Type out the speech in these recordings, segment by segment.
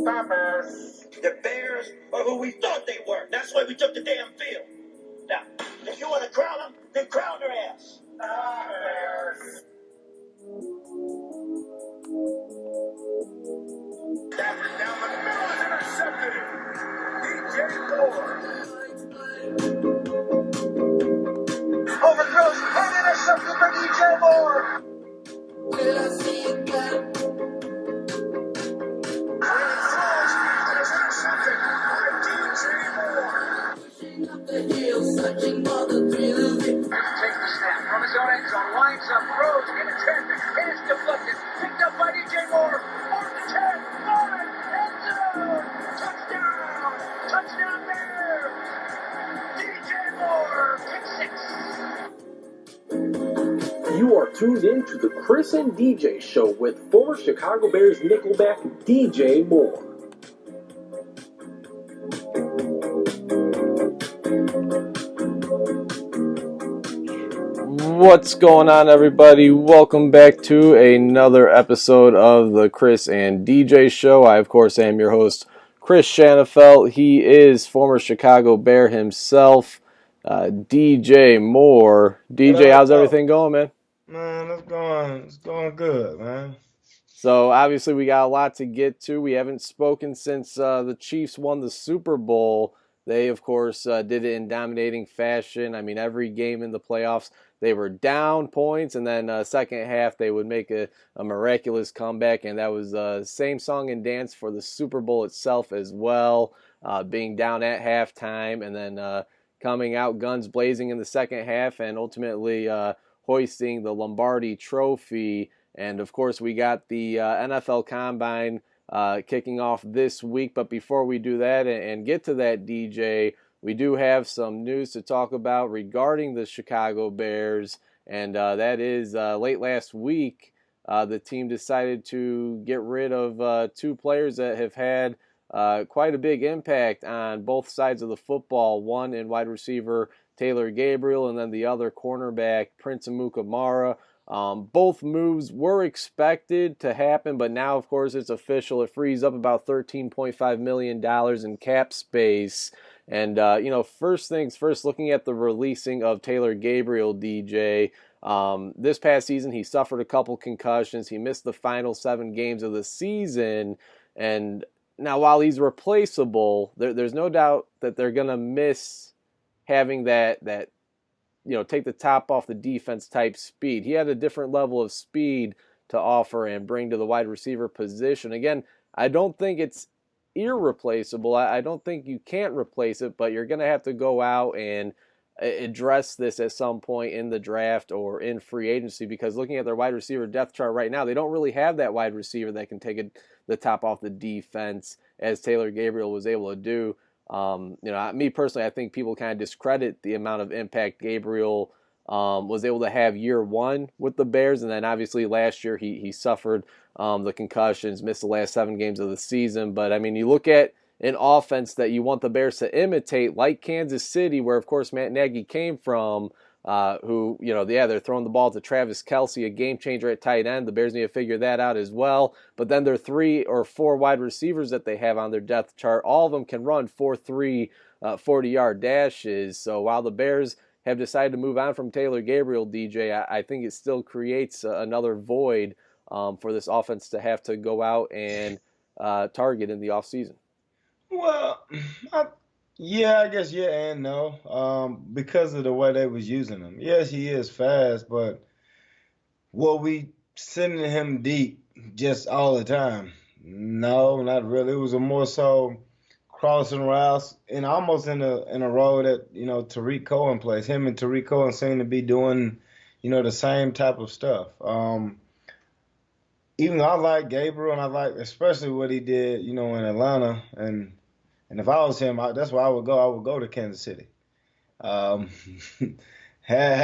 The Bears are who we thought they were. That's why we took the damn field. Now, if you want to crown them, then crown their ass. Bears. Stafford down the middle is intercepted. DJ Moore. Overthrows and intercepted for DJ Moore. Will I see you again? Searching for the thrill of it. Takes the snap from his own end zone, lines up, throws, intercepted, pass deflected, picked up by DJ Moore. 4 to 10, 5, end zone, touchdown Bears. DJ Moore, pick 6. You are tuned in to the Chris and DJ Show with former Chicago Bears nickelback DJ Moore. What's going on, everybody? Welcome back to another episode of the Chris and DJ Show. I, of course, am your host, Chris Shanafelt. He is former Chicago Bear himself, DJ Moore. DJ, how's everything going, man? Man, it's going good, man. So, obviously, we got a lot to get to. We haven't spoken since the Chiefs won the Super Bowl. They, of course, did it in dominating fashion. I mean, every game in the playoffs, they were down points, and then second half, they would make a miraculous comeback, and that was same song and dance for the Super Bowl itself as well, being down at halftime, and then coming out guns blazing in the second half, and ultimately hoisting the Lombardi Trophy. And, of course, we got the NFL Combine kicking off this week. But before we do that and get to that, DJ, we do have some news to talk about regarding the Chicago Bears. And that is late last week, the team decided to get rid of 2 players that have had quite a big impact on both sides of the football. One in wide receiver Taylor Gabriel, and then the other cornerback Prince Amukamara. Both moves were expected to happen, but now, of course, it's official. It frees up about $13.5 million in cap space. And, first things first, looking at the releasing of Taylor Gabriel, DJ, this past season, he suffered a couple concussions. He missed the final 7 games of the season. And now, while he's replaceable, there's no doubt that they're going to miss having that take the top off the defense type speed. He had a different level of speed to offer and bring to the wide receiver position. Again, I don't think it's irreplaceable. I don't think you can't replace it, but you're going to have to go out and address this at some point in the draft or in free agency, because looking at their wide receiver depth chart right now, they don't really have that wide receiver that can take the top off the defense as Taylor Gabriel was able to do. Me personally, I think people kind of discredit the amount of impact Gabriel was able to have year one with the Bears, and then obviously last year he suffered the concussions, missed the last 7 games of the season. But I mean, you look at an offense that you want the Bears to imitate, like Kansas City, where of course Matt Nagy came from. They're throwing the ball to Travis Kelce, a game changer at tight end. The Bears need to figure that out as well. But then their 3 or 4 wide receivers that they have on their depth chart, all of them can run 4.3 40-yard dashes. So while the Bears have decided to move on from Taylor Gabriel, DJ, I think it still creates another void for this offense to have to go out and target in the offseason. Well, I guess yeah and no. Because of the way they was using him. Yes, he is fast, but were we sending him deep just all the time? No, not really. It was a more so crossing routes and almost in a role that Tariq Cohen plays. Him and Tariq Cohen seem to be doing the same type of stuff. Even though I like Gabriel and I like especially what he did in Atlanta, and if I was him, that's where I would go. I would go to Kansas City. Had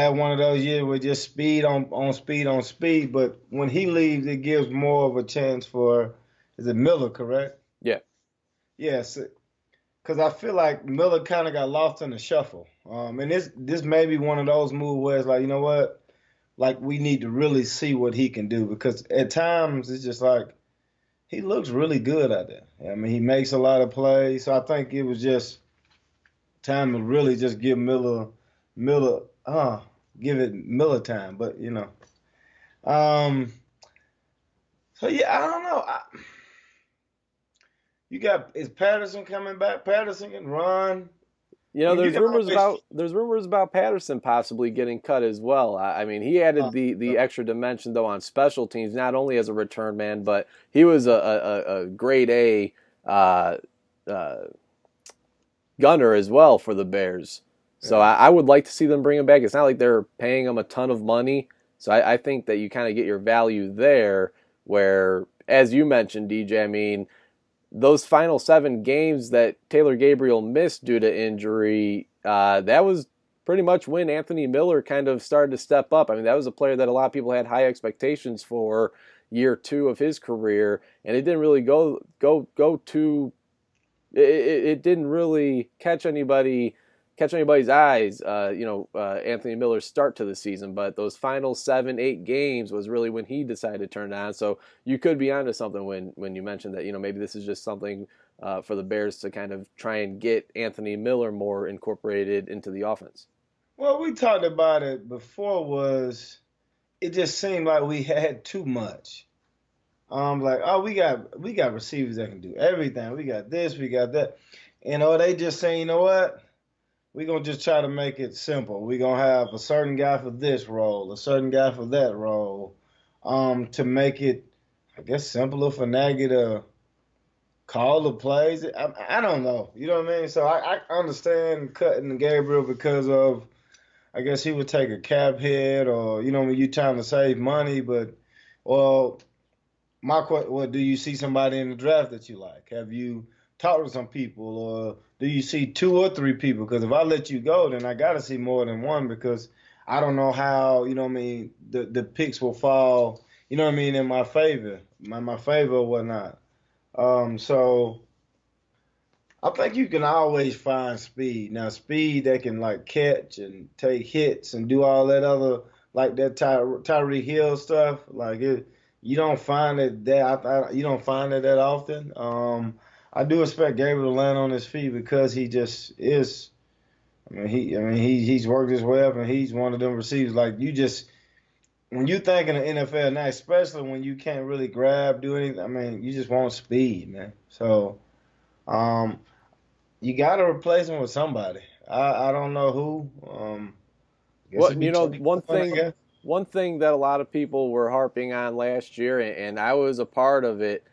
one of those years with just speed on speed. But when he leaves, it gives more of a chance for, is it Miller, correct? Yeah. Yes. Because I feel like Miller kind of got lost in the shuffle. And this may be one of those moves where it's like, you know what? Like, we need to really see what he can do. Because at times, it's just like, he looks really good out there. I mean, he makes a lot of plays. So I think it was just time to really just give Miller, give it Miller time. But um, so yeah, I don't know. Is Patterson coming back? Patterson can run. You I know, mean, you can always. there's rumors about Patterson possibly getting cut as well. I mean, he added the extra dimension though on special teams, not only as a return man, but he was a grade A uh, uh, gunner as well for the Bears. So Yeah. I would like to see them bring him back. It's not like they're paying him a ton of money, so I think that you kind of get your value there. Where, as you mentioned, DJ, I mean, those final 7 games that Taylor Gabriel missed due to injury, that was pretty much when Anthony Miller kind of started to step up. I mean, that was a player that a lot of people had high expectations for year 2 of his career, and it didn't really go to. It didn't really catch anybody's eyes. Anthony Miller's start to the season, but those final 7-8 games was really when he decided to turn on. So you could be onto something when you mentioned that maybe this is just something for the Bears to kind of try and get Anthony Miller more incorporated into the offense. Well, we talked about it before. It just seemed like we had too much. Like, oh, we got receivers that can do everything. We got this, we got that. They just saying, you know what? We're gonna just try to make it simple. We're gonna have a certain guy for this role, a certain guy for that role. To make it, I guess, simpler for Nagy to call the plays. I don't know. You know what I mean? So I understand cutting Gabriel because of, I guess he would take a cap hit, or when you're trying to save money. But well, my question: What do you see somebody in the draft that you like? Have you talked to some people, or do you see 2 or 3 people? Because if I let you go, then I got to see more than one, because I don't know how the picks will fall. In my favor, my favor or whatnot. So I think you can always find speed. Now, speed that can like catch and take hits and do all that other, like that Tyreek Hill stuff. Like it, you don't find it that you don't find it that often. I do expect Gabriel to land on his feet because he just is. He's worked his way up, and he's one of them receivers. Like, you just, when you think in the NFL now, especially when you can't really do anything. You just want speed, man. So, um, you got to replace him with somebody. I don't know who. I guess Well, it'd be I guess. one thing that a lot of people were harping on last year, and I was a part of it,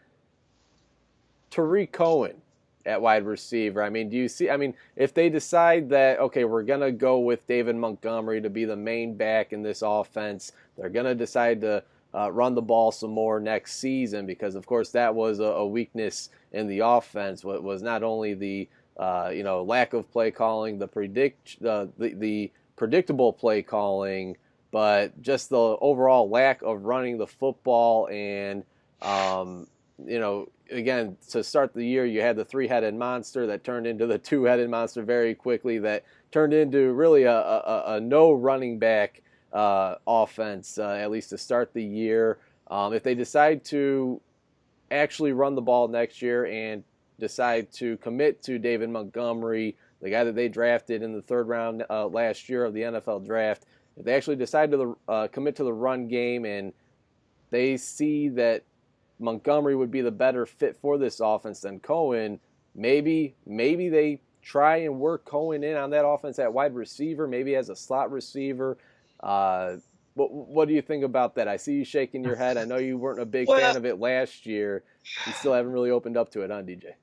Tariq Cohen at wide receiver. Do you see? If they decide that, okay, we're going to go with David Montgomery to be the main back in this offense, they're going to decide to run the ball some more next season, because, of course, that was a weakness in the offense. What was not only the lack of play calling, the predictable play calling, but just the overall lack of running the football. And again, to start the year, you had the 3-headed monster that turned into the 2-headed monster very quickly, that turned into really a no running back offense, at least to start the year. If they decide to actually run the ball next year and decide to commit to David Montgomery, the guy that they drafted in the 3rd round last year of the NFL draft, if they actually decide to commit to the run game, and they see that Montgomery would be the better fit for this offense than Cohen, maybe they try and work Cohen in on that offense at wide receiver, maybe as a slot receiver. What do you think about that? I see you shaking your head. I know you weren't a big fan of it last year. You still haven't really opened up to it, huh, DJ?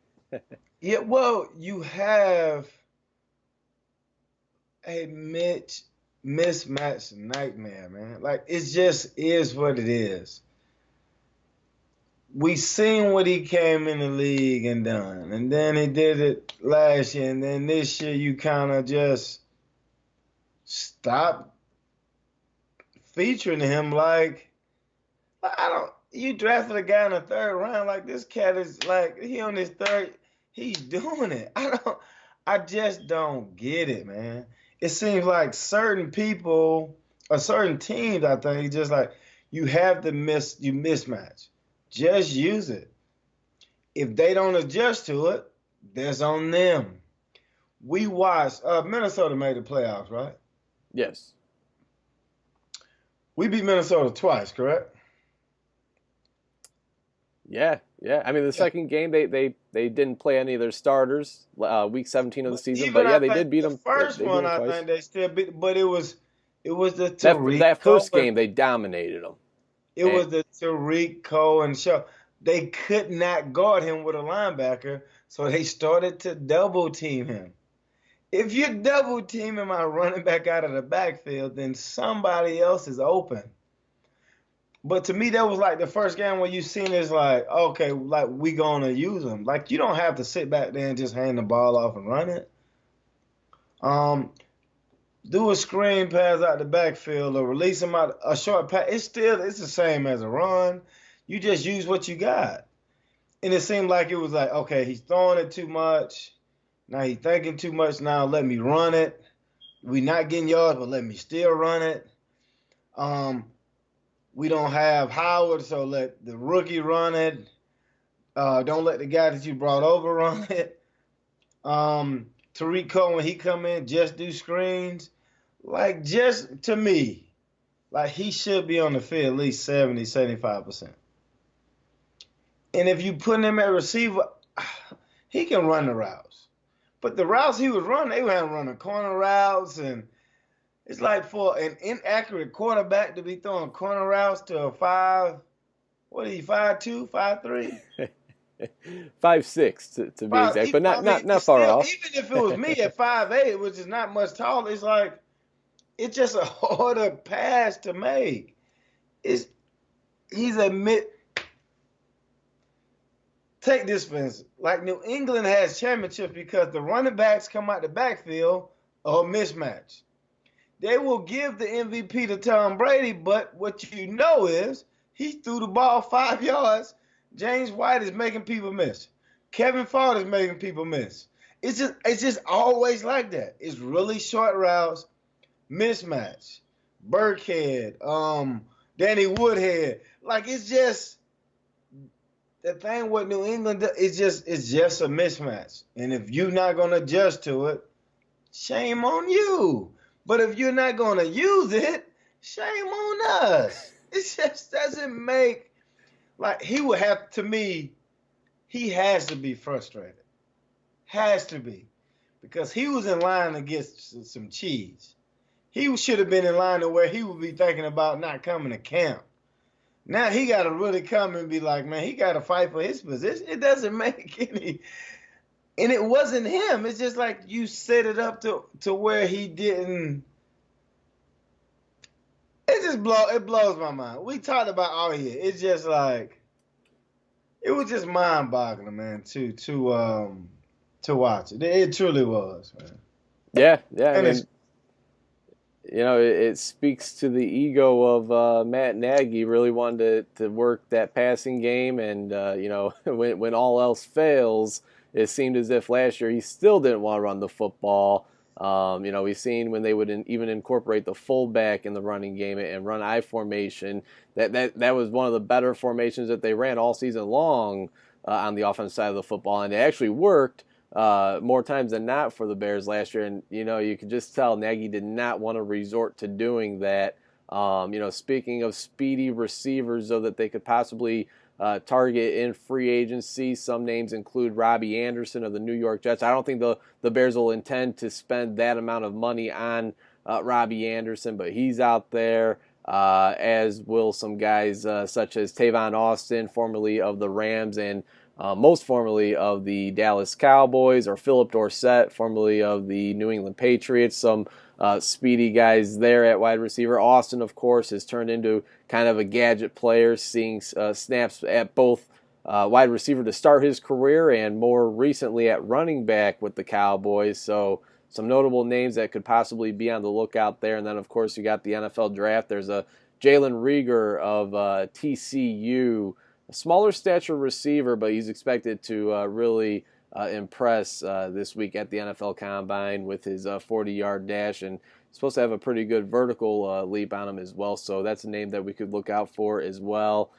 Yeah, well, you have a mismatched nightmare, man. Like, it just is what it is. We seen what he came in the league and done, and then he did it last year, and then this year you kind of just stop featuring him. Like, I don't. You drafted a guy in the 3rd round. Like, this cat is like, he on his 3rd. He's doing it. I just don't get it, man. It seems like certain people or certain teams, I think, just like, you have you mismatch. Just use it. If they don't adjust to it, that's on them. We watched Minnesota made the playoffs, right? Yes. We beat Minnesota twice, correct? Yeah. I mean, the Yeah. second game they didn't play any of their starters, week 17 of the But season. even But yeah, I they think did beat the them. first They beat one, them I twice. think they still beat, but it was the That Tariq first Cohen. game they dominated them. It was the Tariq Cohen show. They could not guard him with a linebacker, so they started to double team him. If you're double teaming my running back out of the backfield, then somebody else is open. But to me, that was like the first game where you seen it's like, okay, like we gonna use them. Like you don't have to sit back there and just hand the ball off and run it. Um, do a screen pass out the backfield or release him out a short pass. It's the same as a run. You just use what you got. And it seemed like it was like, okay, he's throwing it too much. Now he's thinking too much. Now let me run it. We not getting yards, but let me still run it. We don't have Howard, so let the rookie run it. Don't let the guy that you brought over run it. Tariq Cohen, when he come in, just do screens. Like, just to me, like he should be on the field at least 70, 75%. And if you put him at receiver, he can run the routes. But the routes he was running, they were running corner routes, and it's like for an inaccurate quarterback to be throwing corner routes to a 5'2", 5'3"? 5'6" to be exact, but I mean, not far still, off. even if it was me at 5'8", which is not much taller, it's like it's just a harder pass to make. He's a mid. Take this, for instance. Like New England has championships because the running backs come out the backfield or mismatch. They will give the MVP to Tom Brady, but what you know is he threw the ball 5 yards. James White is making people miss. Kevin Ford is making people miss. It's just always like that. It's really short routes, mismatch. Burkhead, Danny Woodhead. Like it's just the thing with New England. It's just a mismatch. And if you're not gonna adjust to it, shame on you. But if you're not going to use it, shame on us. It just doesn't make, like, he would have, to me, he has to be frustrated. Has to be. Because he was in line to get some cheese. He should have been in line to where he would be thinking about not coming to camp. Now he got to really come and be like, man, he got to fight for his position. It doesn't make any. And it wasn't him. It's just like you set it up to where he didn't. It blows my mind. We talked about all year. It's just like it was just mind boggling, man, to watch it. It truly was, man. Yeah. I And mean, it speaks to the ego of Matt Nagy. Really wanted to work that passing game, and when all else fails, it seemed as if last year he still didn't want to run the football. We've seen when they would even incorporate the fullback in the running game and run I formation. That was one of the better formations that they ran all season long on the offensive side of the football, and it actually worked more times than not for the Bears last year. And you could just tell Nagy did not want to resort to doing that. Speaking of speedy receivers, though, that they could possibly target in free agency. Some names include Robbie Anderson of the New York Jets. I don't think the Bears will intend to spend that amount of money on Robbie Anderson, but he's out there, as will some guys such as Tavon Austin, formerly of the Rams, and most formerly of the Dallas Cowboys, or Philip Dorsett, formerly of the New England Patriots. Some speedy guys there at wide receiver. Austin, of course, has turned into kind of a gadget player, seeing snaps at both wide receiver to start his career and more recently at running back with the Cowboys. So some notable names that could possibly be on the lookout there. And then, of course, you got the NFL draft. There's a Jalen Reagor of TCU, a smaller stature receiver, but he's expected to really impress this week at the NFL Combine with his 40-yard dash, and supposed to have a pretty good vertical leap on him as well. So that's a name that we could look out for as well.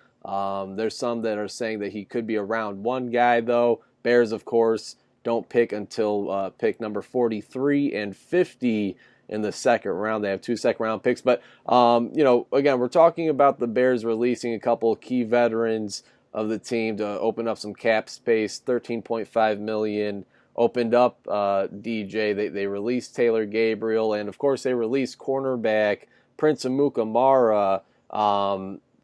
There's some that are saying that he could be a round 1 guy, though. Bears, of course, don't pick until pick number 43 and 50 in the second round. They have 2 second-round picks. But, again, we're talking about the Bears releasing a couple of key veterans of the team to open up some cap space, $13.5 million. Opened up DJ. They released Taylor Gabriel, and, of course, they released cornerback Prince Amukamara.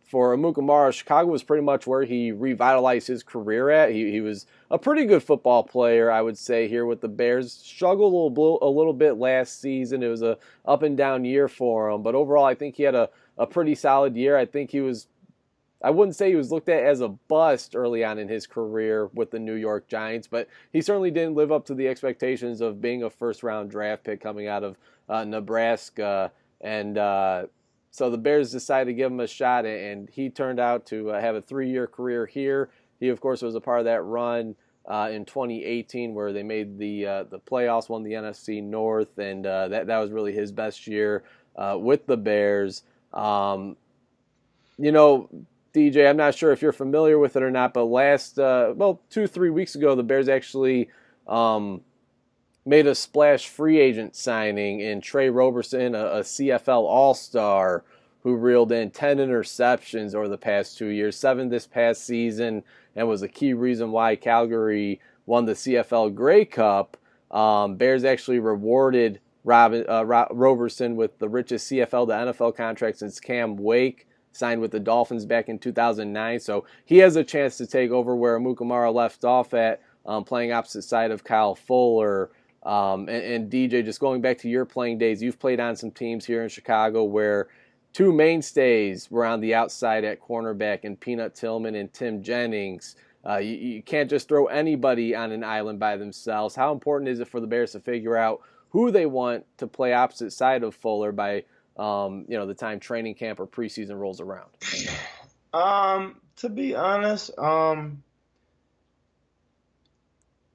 For Amukamara, Chicago was pretty much where he revitalized his career at. He was a pretty good football player, I would say, here with the Bears. Struggled a little bit last season. It was a up and down year for him. But overall, I think he had a pretty solid year. I wouldn't say he was looked at as a bust early on in his career with the New York Giants, but he certainly didn't live up to the expectations of being a first-round draft pick coming out of Nebraska. And so the Bears decided to give him a shot, and he turned out to have a 3-year career here. He, of course, was a part of that run in 2018 where they made the playoffs, won the NFC North, and that was really his best year with the Bears. DJ, I'm not sure if you're familiar with it or not, but 2-3 weeks ago, the Bears actually made a splash free agent signing in Trey Roberson, a CFL All-Star who reeled in 10 interceptions over the past 2 years, 7 this past season, and was a key reason why Calgary won the CFL Grey Cup. Bears actually rewarded Roberson with the richest CFL to NFL contract since Cam Wake signed with the Dolphins back in 2009. So he has a chance to take over where Amukamara left off at, playing opposite side of Kyle Fuller. And DJ, just going back to your playing days, you've played on some teams here in Chicago where 2 mainstays were on the outside at cornerback in Peanut Tillman and Tim Jennings. You can't just throw anybody on an island by themselves. How important is it for the Bears to figure out who they want to play opposite side of Fuller by the time training camp or preseason rolls around? To be honest,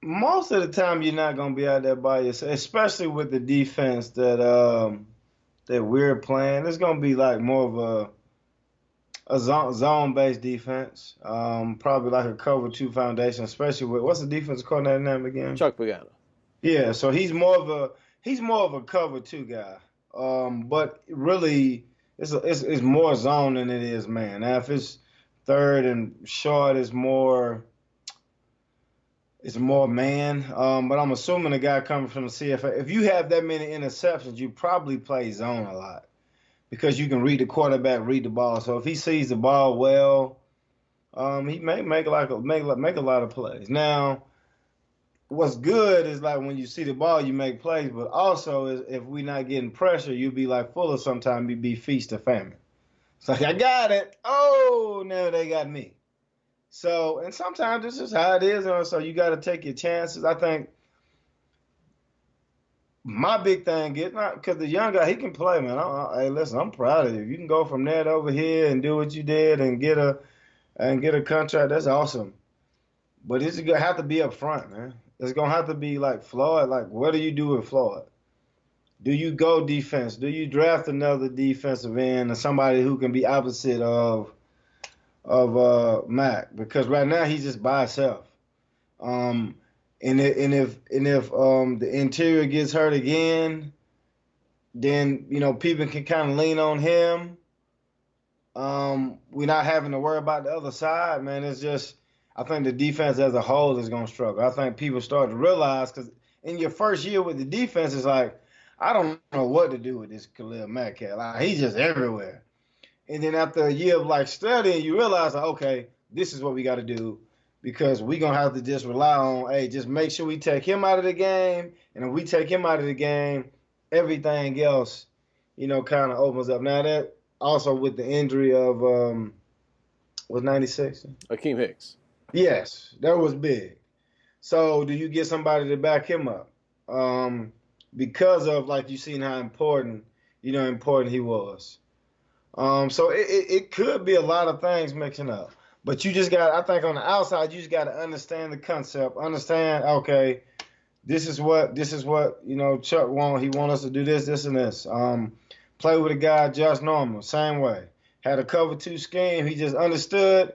most of the time you're not going to be out there by yourself, especially with the defense that we're playing. It's going to be like more of a zone-based defense, probably like a cover 2 foundation, especially with, what's the defense coordinator name again? Chuck Pagano. Yeah, so he's more of a cover 2 guy. But really, it's more zone than it is man. Now, if it's third and short, it's more man. But I'm assuming the guy coming from the CFA, if you have that many interceptions, you probably play zone a lot because you can read the quarterback, read the ball. So if he sees the ball well, he may make a lot of plays. Now, what's good is like when you see the ball, you make plays, but also if we're not getting pressure, you be like Fuller sometimes, you be feast or famine. It's like, I got it. Oh, now they got me. So, and sometimes this is how it is. So you got to take your chances. I think my big thing is not because the young guy, he can play, man. Hey, listen, I'm proud of you. You can go from there to over here and do what you did and get a contract. That's awesome. But it's gonna have to be up front, man. It's going to have to be like Floyd. Like, what do you do with Floyd? Do you go defense? Do you draft another defensive end or somebody who can be opposite of Mac? Because right now he's just by himself. And if the interior gets hurt again, then people can kind of lean on him. We're not having to worry about the other side, man. It's just, I think the defense as a whole is going to struggle. I think people start to realize, because in your first year with the defense, it's like, I don't know what to do with this Khalil Mack cat. Like, he's just everywhere. And then after a year of like studying, you realize, like, okay, this is what we got to do, because we're going to have to just rely on, hey, just make sure we take him out of the game. And if we take him out of the game, everything else, kind of opens up. Now that also with the injury of, was 96? Akeem Hicks. Yes, that was big. So do you get somebody to back him up? Because of, like, you seen how important he was. So it could be a lot of things mixing up. But you just got, I think on the outside, you just got to understand the concept. Understand, okay, this is what Chuck want. He want us to do this, and this. Play with a guy, Josh Norman, same way. had a cover two scheme. He just understood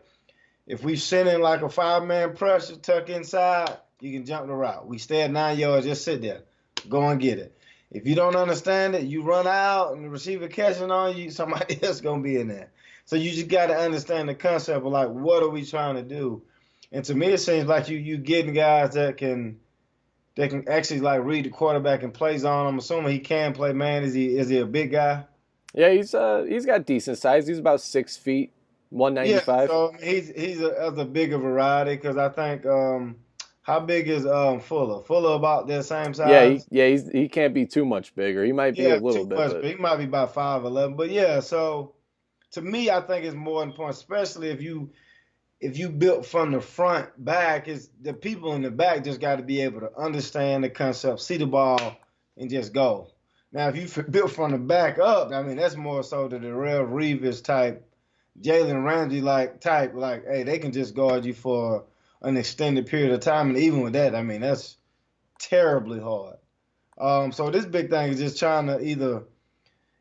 if we send in like a 5-man pressure, tuck inside, you can jump the route. We stay at 9 yards, just sit there. Go and get it. If you don't understand it, you run out and the receiver catching on you, somebody else going to be in there. So you just got to understand the concept of like, what are we trying to do? And to me, it seems like you getting guys that can actually like read the quarterback and play zone. I'm assuming he can play man. Is he a big guy? Yeah, he's got decent size. He's about 6 feet, Yeah, 195. so he's a bigger variety because I think how big is Fuller? Fuller about their same Yeah, size? he can't be too much bigger. He might be a Yeah, little too bit, much but big. He might be about 5'11", but yeah. So to me, I think it's more important, especially if you built from the front back. Is the people in the back just got to be able to understand the concept, see the ball, and just go. Now, if you built from the back up, I mean that's more so the Darrell Reeves type, Jalen Ramsey like type. Like, hey, they can just guard you for an extended period of time, and even with that, I mean that's terribly hard. So this big thing is just trying to either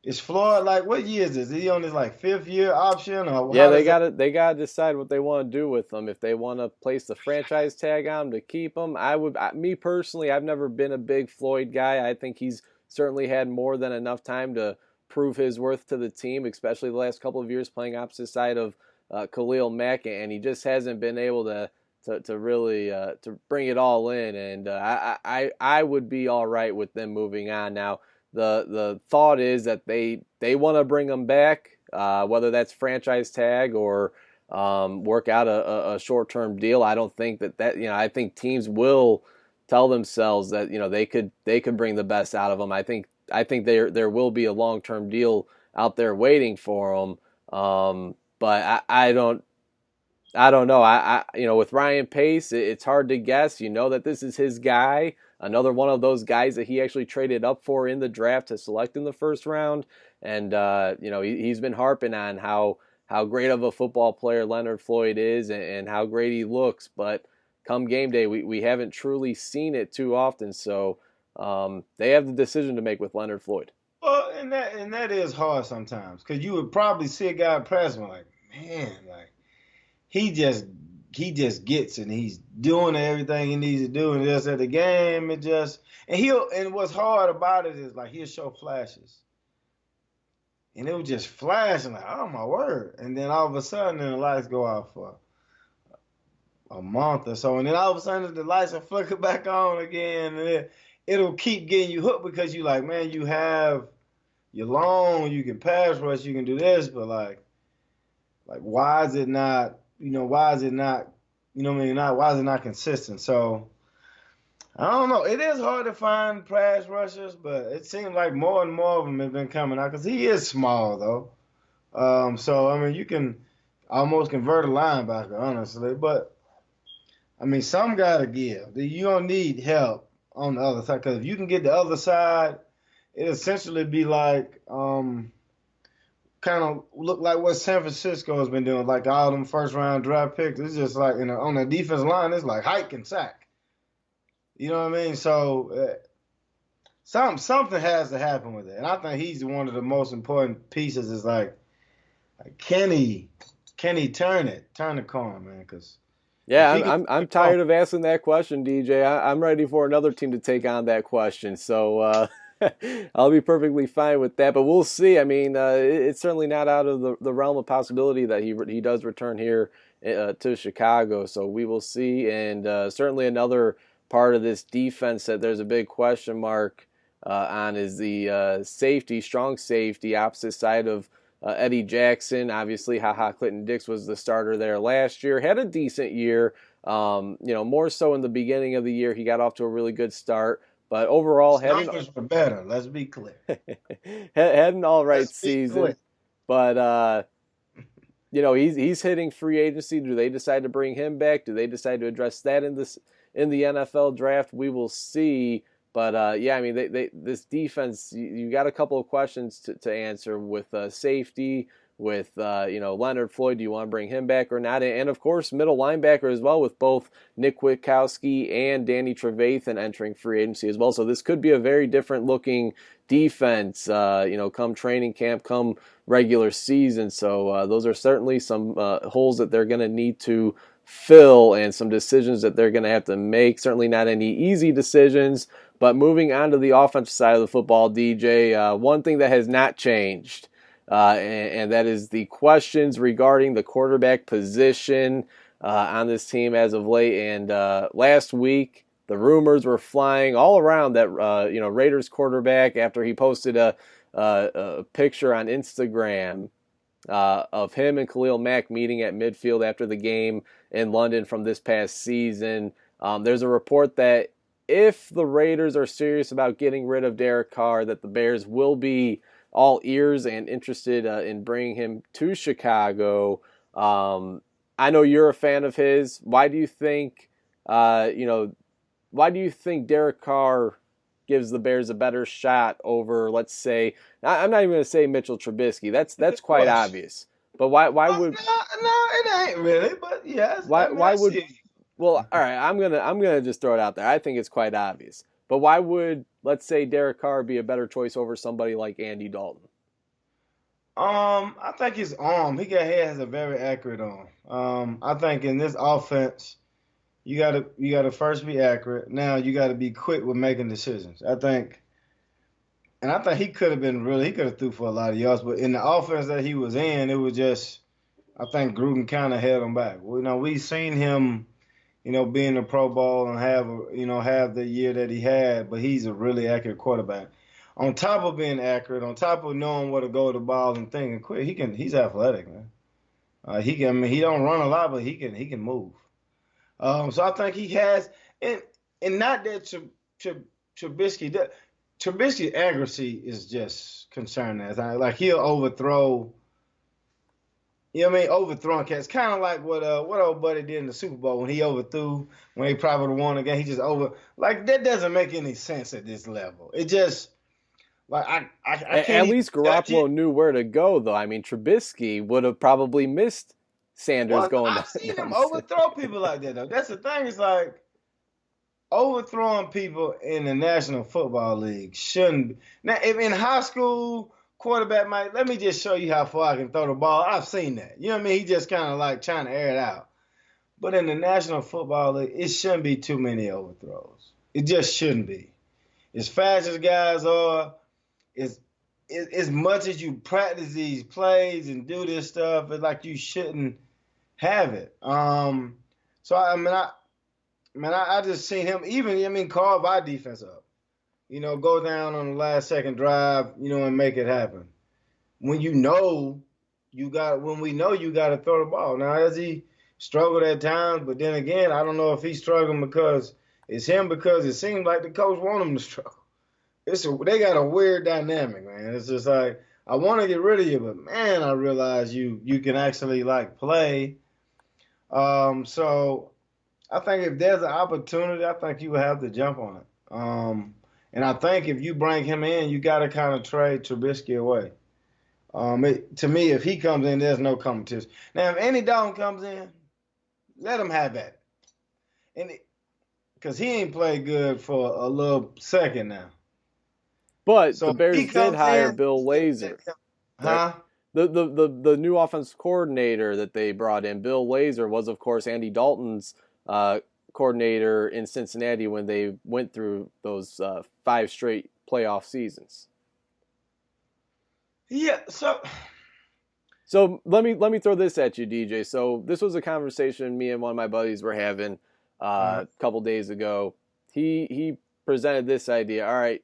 is Floyd like what year is this? Is he on his like 5th year option or yeah, how does that? they gotta decide what they want to do with them. If they want to place the franchise tag on him to keep him, me personally, I've never been a big Floyd guy. I think he's certainly had more than enough time to prove his worth to the team, especially the last couple of years playing opposite side of Khalil Mack, and he just hasn't been able to really to bring it all in. And I would be all right with them moving on now. The thought is that they want to bring him back, whether that's franchise tag or work out a short term deal. I don't think that I think teams will tell themselves that they could bring the best out of them. I think there will be a long term deal out there waiting for them. But I don't know. With Ryan Pace, it's hard to guess. You know that this is his guy, another one of those guys that he actually traded up for in the draft to select in the first round. And he's been harping on how great of a football player Leonard Floyd is and how great he looks. But come game day, we haven't truly seen it too often. So they have the decision to make with Leonard Floyd. Well, and that is hard sometimes because you would probably see a guy press one like, man, like he just gets it and he's doing everything he needs to do and just at the game and what's hard about it is like he'll show flashes and it was just flashing like, oh my word, and then all of a sudden then the lights go out for a month or so, and then all of a sudden the lights will flicker back on again, and it'll keep getting you hooked because you like, man, you're long, you can pass rush, you can do this, but like why is it not, why is it not, why is it not consistent? So I don't know. It is hard to find pass rushers, but it seems like more and more of them have been coming out because he is small though. So I mean, you can almost convert a linebacker, honestly, but I mean, some gotta give. You don't need help on the other side because if you can get the other side, it essentially be like kind of look like what San Francisco has been doing, like all them first round draft picks. It's just like on the defense line, it's like hike and sack. You know what I mean? So something has to happen with it, and I think he's one of the most important pieces. Is like can he turn the corner, man? Because if Yeah, he can turn I'm the corner, tired of asking that question, DJ. I'm ready for another team to take on that question. So I'll be perfectly fine with that. But we'll see. I mean, it's certainly not out of the realm of possibility that he does return here to Chicago. So we will see. And certainly another part of this defense that there's a big question mark on is the safety, strong safety, opposite side of Eddie Jackson. Obviously, Clinton Dix was the starter there last year. Had a decent year. More so in the beginning of the year. He got off to a really good start. But overall, his numbers were better. Let's be clear. had an all right Let's be clear. season. But he's hitting free agency. Do they decide to bring him back? Do they decide to address that in the NFL draft? We will see. But I mean, this defense, you got a couple of questions to answer with safety, with Leonard Floyd. Do you want to bring him back or not? And of course, middle linebacker as well, with both Nick Witkowski and Danny Trevathan entering free agency as well. So this could be a very different looking defense, come training camp, come regular season. So those are certainly some holes that they're going to need to fill and some decisions that they're going to have to make. Certainly not any easy decisions. But moving on to the offensive side of the football, DJ, one thing that has not changed, and that is the questions regarding the quarterback position on this team as of late. And last week, the rumors were flying all around that Raiders quarterback, after he posted a picture on Instagram of him and Khalil Mack meeting at midfield after the game in London from this past season. There's a report that if the Raiders are serious about getting rid of Derek Carr, that the Bears will be all ears and interested in bringing him to Chicago. I know you're a fan of his. Why do you think, why do you think Derek Carr gives the Bears a better shot over, let's say, I'm not even going to say Mitchell Trubisky. That's quite obvious. But why would? No, it ain't really. But yes, Why I would? see. Well, all right. I'm gonna just throw it out there. I think it's quite obvious. But why would, let's say, Derek Carr be a better choice over somebody like Andy Dalton? I think his arm. He has a very accurate arm. I think in this offense, you gotta first be accurate. Now you gotta be quick with making decisions. I think he could have been he could have threw for a lot of yards, but in the offense that he was in, it was just I think Gruden kind of held him back. Well, we've seen him, be in the Pro Bowl and have the year that he had, but he's a really accurate quarterback. On top of being accurate, on top of knowing where to go with the ball and thinking quick, he's athletic, man. He don't run a lot, but he can move. So I think he has, and not that Trubisky. Trubisky's accuracy is just concerning. Like he'll overthrow. Overthrowing cats, kind of like what old buddy did in the Super Bowl when he overthrew when he probably would have won again. He just like that doesn't make any sense at this level. It just like I can't. At least Garoppolo knew where to go, though. I mean, Trubisky would have probably missed Sanders going. I've seen him overthrow people like that, though. That's the thing. It's like overthrowing people in the National Football League shouldn't be. Now, if in high school, quarterback might, let me just show you how far I can throw the ball. I've seen that. You know what I mean? He just kind of like trying to air it out. But in the National Football League, it shouldn't be too many overthrows. It just shouldn't be. As fast as guys are, as much as you practice these plays and do this stuff, it's like you shouldn't have it. So I just seen him carve our defense up. Go down on the last second drive, and make it happen. When we know you got to throw the ball. Now, has he struggled at times? But then again, I don't know if he's struggling because it's him, because it seems like the coach want him to struggle. They got a weird dynamic, man. It's just like, I want to get rid of you, but man, I realize you can actually like play. So I think if there's an opportunity, I think you would have to jump on it. And I think if you bring him in, you got to kind of trade Trubisky away. To me, if he comes in, there's no competition. Now, if Andy Dalton comes in, let him have that. Because he ain't played good for a little second now. But so the Bears did hire Bill Lazor. Huh? The new offensive coordinator that they brought in, Bill Lazor, was, of course, Andy Dalton's coordinator in Cincinnati when they went through those 5 straight playoff seasons. Yeah, so let me throw this at you, DJ. So this was a conversation me and one of my buddies were having a couple days ago. He presented this idea. All right,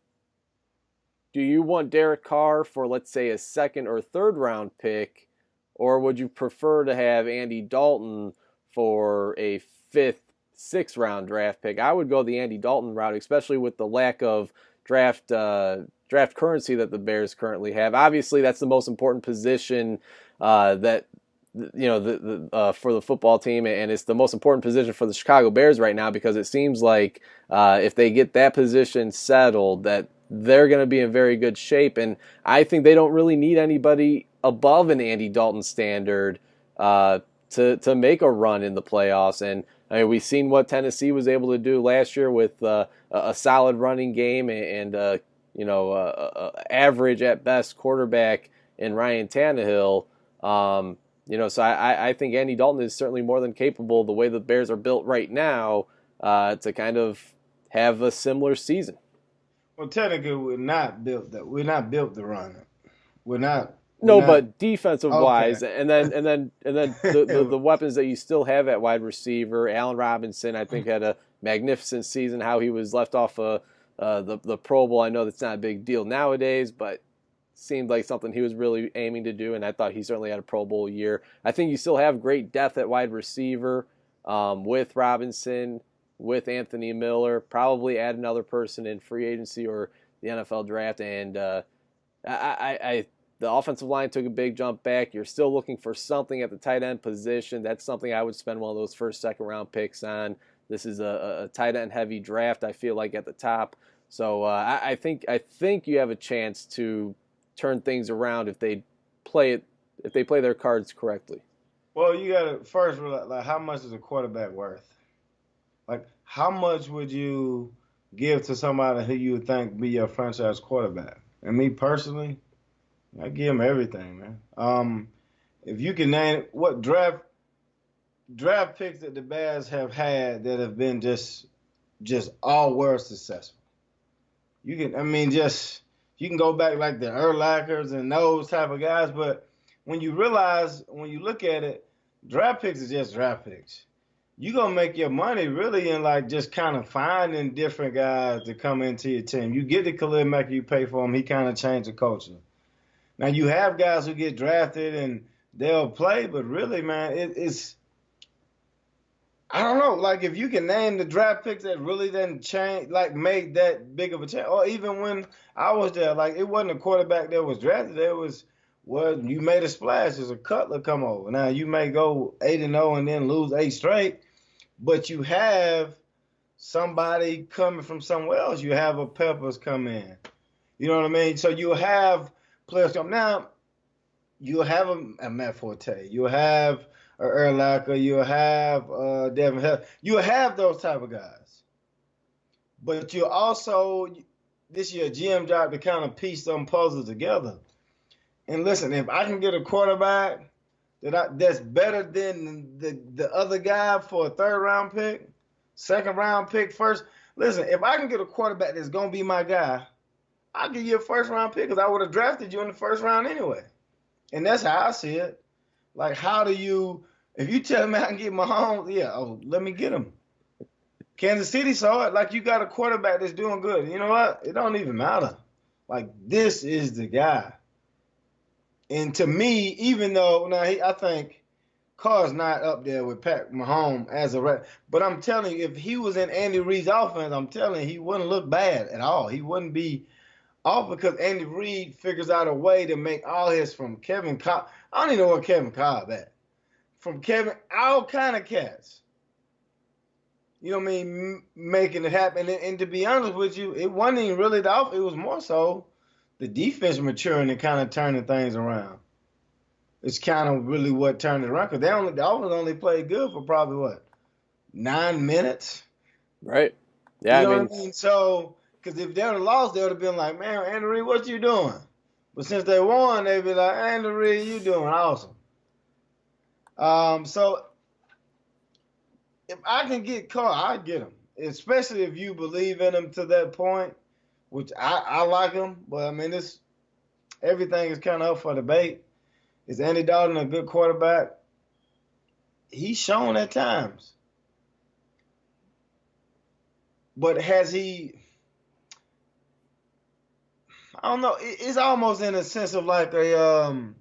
do you want Derek Carr for, let's say, a 2nd or 3rd round pick, or would you prefer to have Andy Dalton for a 5th, 6th round draft pick? I would go the Andy Dalton route, especially with the lack of draft currency that the Bears currently have. Obviously, that's the most important position that for the football team, and it's the most important position for the Chicago Bears right now, because it seems like if they get that position settled, that they're going to be in very good shape. And I think they don't really need anybody above an Andy Dalton standard to make a run in the playoffs. And I mean, we've seen what Tennessee was able to do last year with a solid running game and average at best quarterback in Ryan Tannehill. So I think Andy Dalton is certainly more than capable, the way the Bears are built right now, to kind of have a similar season. Well, technically, we're not built to run it. We're not. No, but defensive Okay. wise, and then the weapons that you still have at wide receiver, Allen Robinson, I think had a magnificent season. How he was left off the Pro Bowl, I know that's not a big deal nowadays, but seemed like something he was really aiming to do, and I thought he certainly had a Pro Bowl year. I think you still have great depth at wide receiver, with Robinson, with Anthony Miller. Probably add another person in free agency or the NFL draft, and the offensive line took a big jump back. You're still looking for something at the tight end position. That's something I would spend one of those first, second round picks on. This is a tight end heavy draft, I feel like, at the top. So I think you have a chance to turn things around if they play their cards correctly. Well, you got to first realize, like, how much is a quarterback worth? Like, how much would you give to somebody who you would think be your franchise quarterback? And me personally, I give him everything, man. If you can name what draft picks that the Bears have had that have been just all world successful. You can go back like the Urlachers and those type of guys, but when you look at it, draft picks is just draft picks. You're gonna make your money really in like just kind of finding different guys to come into your team. You get the Khalil Mack, you pay for him, he kind of changed the culture. Now you have guys who get drafted and they'll play, but really, man, it's I don't know. Like, if you can name the draft picks that really didn't change, like made that big of a change, or even when I was there, like it wasn't a quarterback that was drafted. It was you made a splash. There's a Cutler come over. Now you may go 8-0 and then lose 8 straight, but you have somebody coming from somewhere else. You have a Peppers come in. You know what I mean? So you have players come. Now you'll have a Matt Forte. You'll have Urlacher. You'll have Devin Hill. You'll have those type of guys. But you also, this year, GM job to kind of piece some puzzles together. And listen, if I can get a quarterback that's better than the other guy for a third round pick, second round pick, first. Listen, if I can get a quarterback that's going to be my guy, I'll give you a first round pick because I would have drafted you in the first round anyway. And that's how I see it. Like, if you tell me I can get Mahomes, let me get him. Kansas City saw it. Like, you got a quarterback that's doing good. You know what? It don't even matter. Like, this is the guy. And to me, even though I think Carr's not up there with Pat Mahomes as a but I'm telling you, if he was in Andy Reid's offense, I'm telling you, he wouldn't look bad at all. He wouldn't be off because Andy Reid figures out a way to make all his from Kevin Cobb. I don't even know what Kevin Cobb at. From Kevin, all kind of cats. You know what I mean? Making it happen. And to be honest with you, it wasn't even really the offense. It was more so the defense maturing and kind of turning things around. It's kind of really what turned it around because the offense only played good for probably 9 minutes. Right. Yeah. You know what I mean? So, because if they would have lost, they would have been like, man, Andy Reid, what you doing? But since they won, they'd be like, Andy Reid, you doing awesome. So if I can get Carr, I get him. Especially if you believe in him to that point, which I like him. But I mean, everything is kind of up for debate. Is Andy Dalton a good quarterback? He's shown at times. But has he? I don't know. It's almost in a sense of like a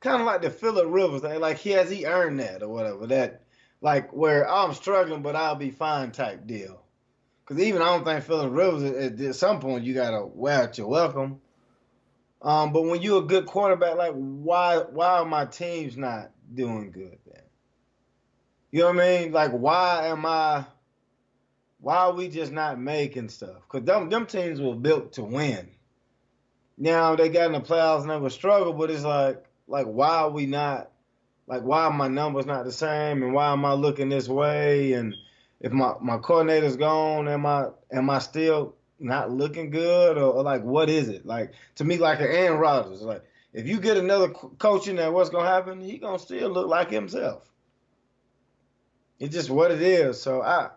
kind of like the Phillip Rivers thing. Like, has he earned that or whatever? That, like, where I'm struggling, but I'll be fine type deal. Because even I don't think Phillip Rivers, at some point, you got to wear out your welcome. But when you're a good quarterback, like, why are my teams not doing good then? You know what I mean? Like, why are we just not making stuff? Because them teams were built to win. Now, they got in the playoffs and they were struggle, but it's like, why are we not, like, why are my numbers not the same, and why am I looking this way, and if my coordinator's gone, am I still, not looking good, or like what is it? Like to me, like an Aaron Rodgers. Like if you get another coach in there, what's gonna happen? He gonna still look like himself. It's just what it is. So I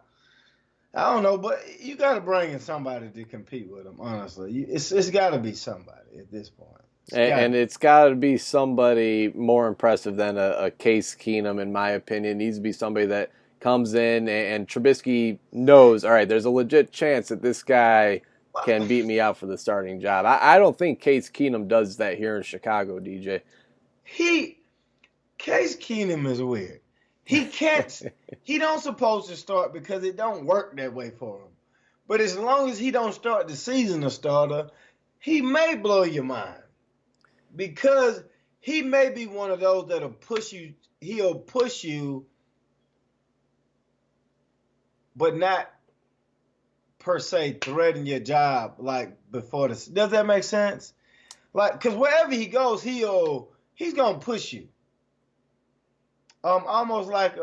don't know, but you got to bring in somebody to compete with him. Honestly, it's got to be somebody at this point. And it's got to be somebody more impressive than a Case Keenum, in my opinion. It needs to be somebody that comes in and Trubisky knows, all right, there's a legit chance that this guy can beat me out for the starting job. I don't think Case Keenum does that here in Chicago, DJ. Case Keenum is weird. He can't. He don't supposed to start because it don't work that way for him. But as long as he don't start the season a starter, he may blow your mind because he may be one of those that'll push you. He'll push you, but not per se threaten your job like before this. Does that make sense? Like, because wherever he goes, he's gonna push you. Almost like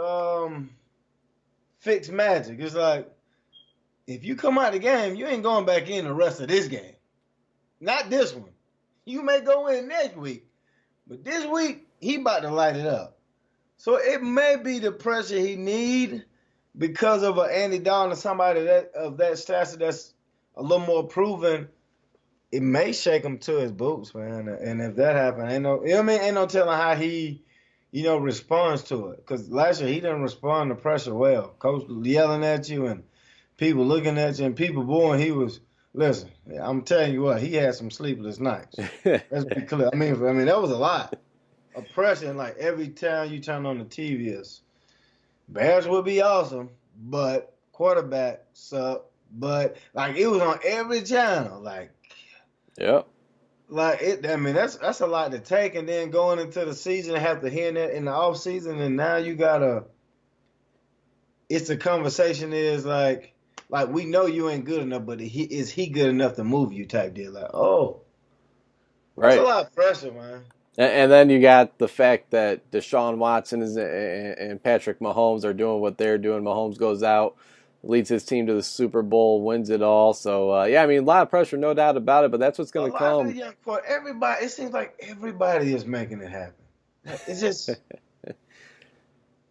fixed magic. It's like if you come out the game, you ain't going back in the rest of this game. Not this one. You may go in next week, but this week he about to light it up. So it may be the pressure he need because of an Andy Dalton or somebody of that stature that's a little more proven. It may shake him to his boots, man. And if that happens, ain't no telling how he responds to it. Because last year he didn't respond to pressure well. Coach yelling at you and people looking at you and people booing. Listen, I'm telling you what, he had some sleepless nights. Let's be clear. I mean, that was a lot of pressure. And like every time you turn on the TV, is Bears would be awesome, but quarterback suck. But like it was on every channel. Like, yep. Like it, I mean, that's a lot to take, and then going into the season, have to hear that in the off season, and now you gotta. It's the conversation is like we know you ain't good enough, but is he good enough to move you? Type deal. Like, oh, that's a lot of pressure, man. And then you got the fact that Deshaun Watson and Patrick Mahomes are doing what they're doing. Mahomes goes out, leads his team to the Super Bowl, wins it all. So, yeah, I mean, a lot of pressure, no doubt about it, but that's what's going to come. Of the young core, everybody, it seems like everybody is making it happen. It's just...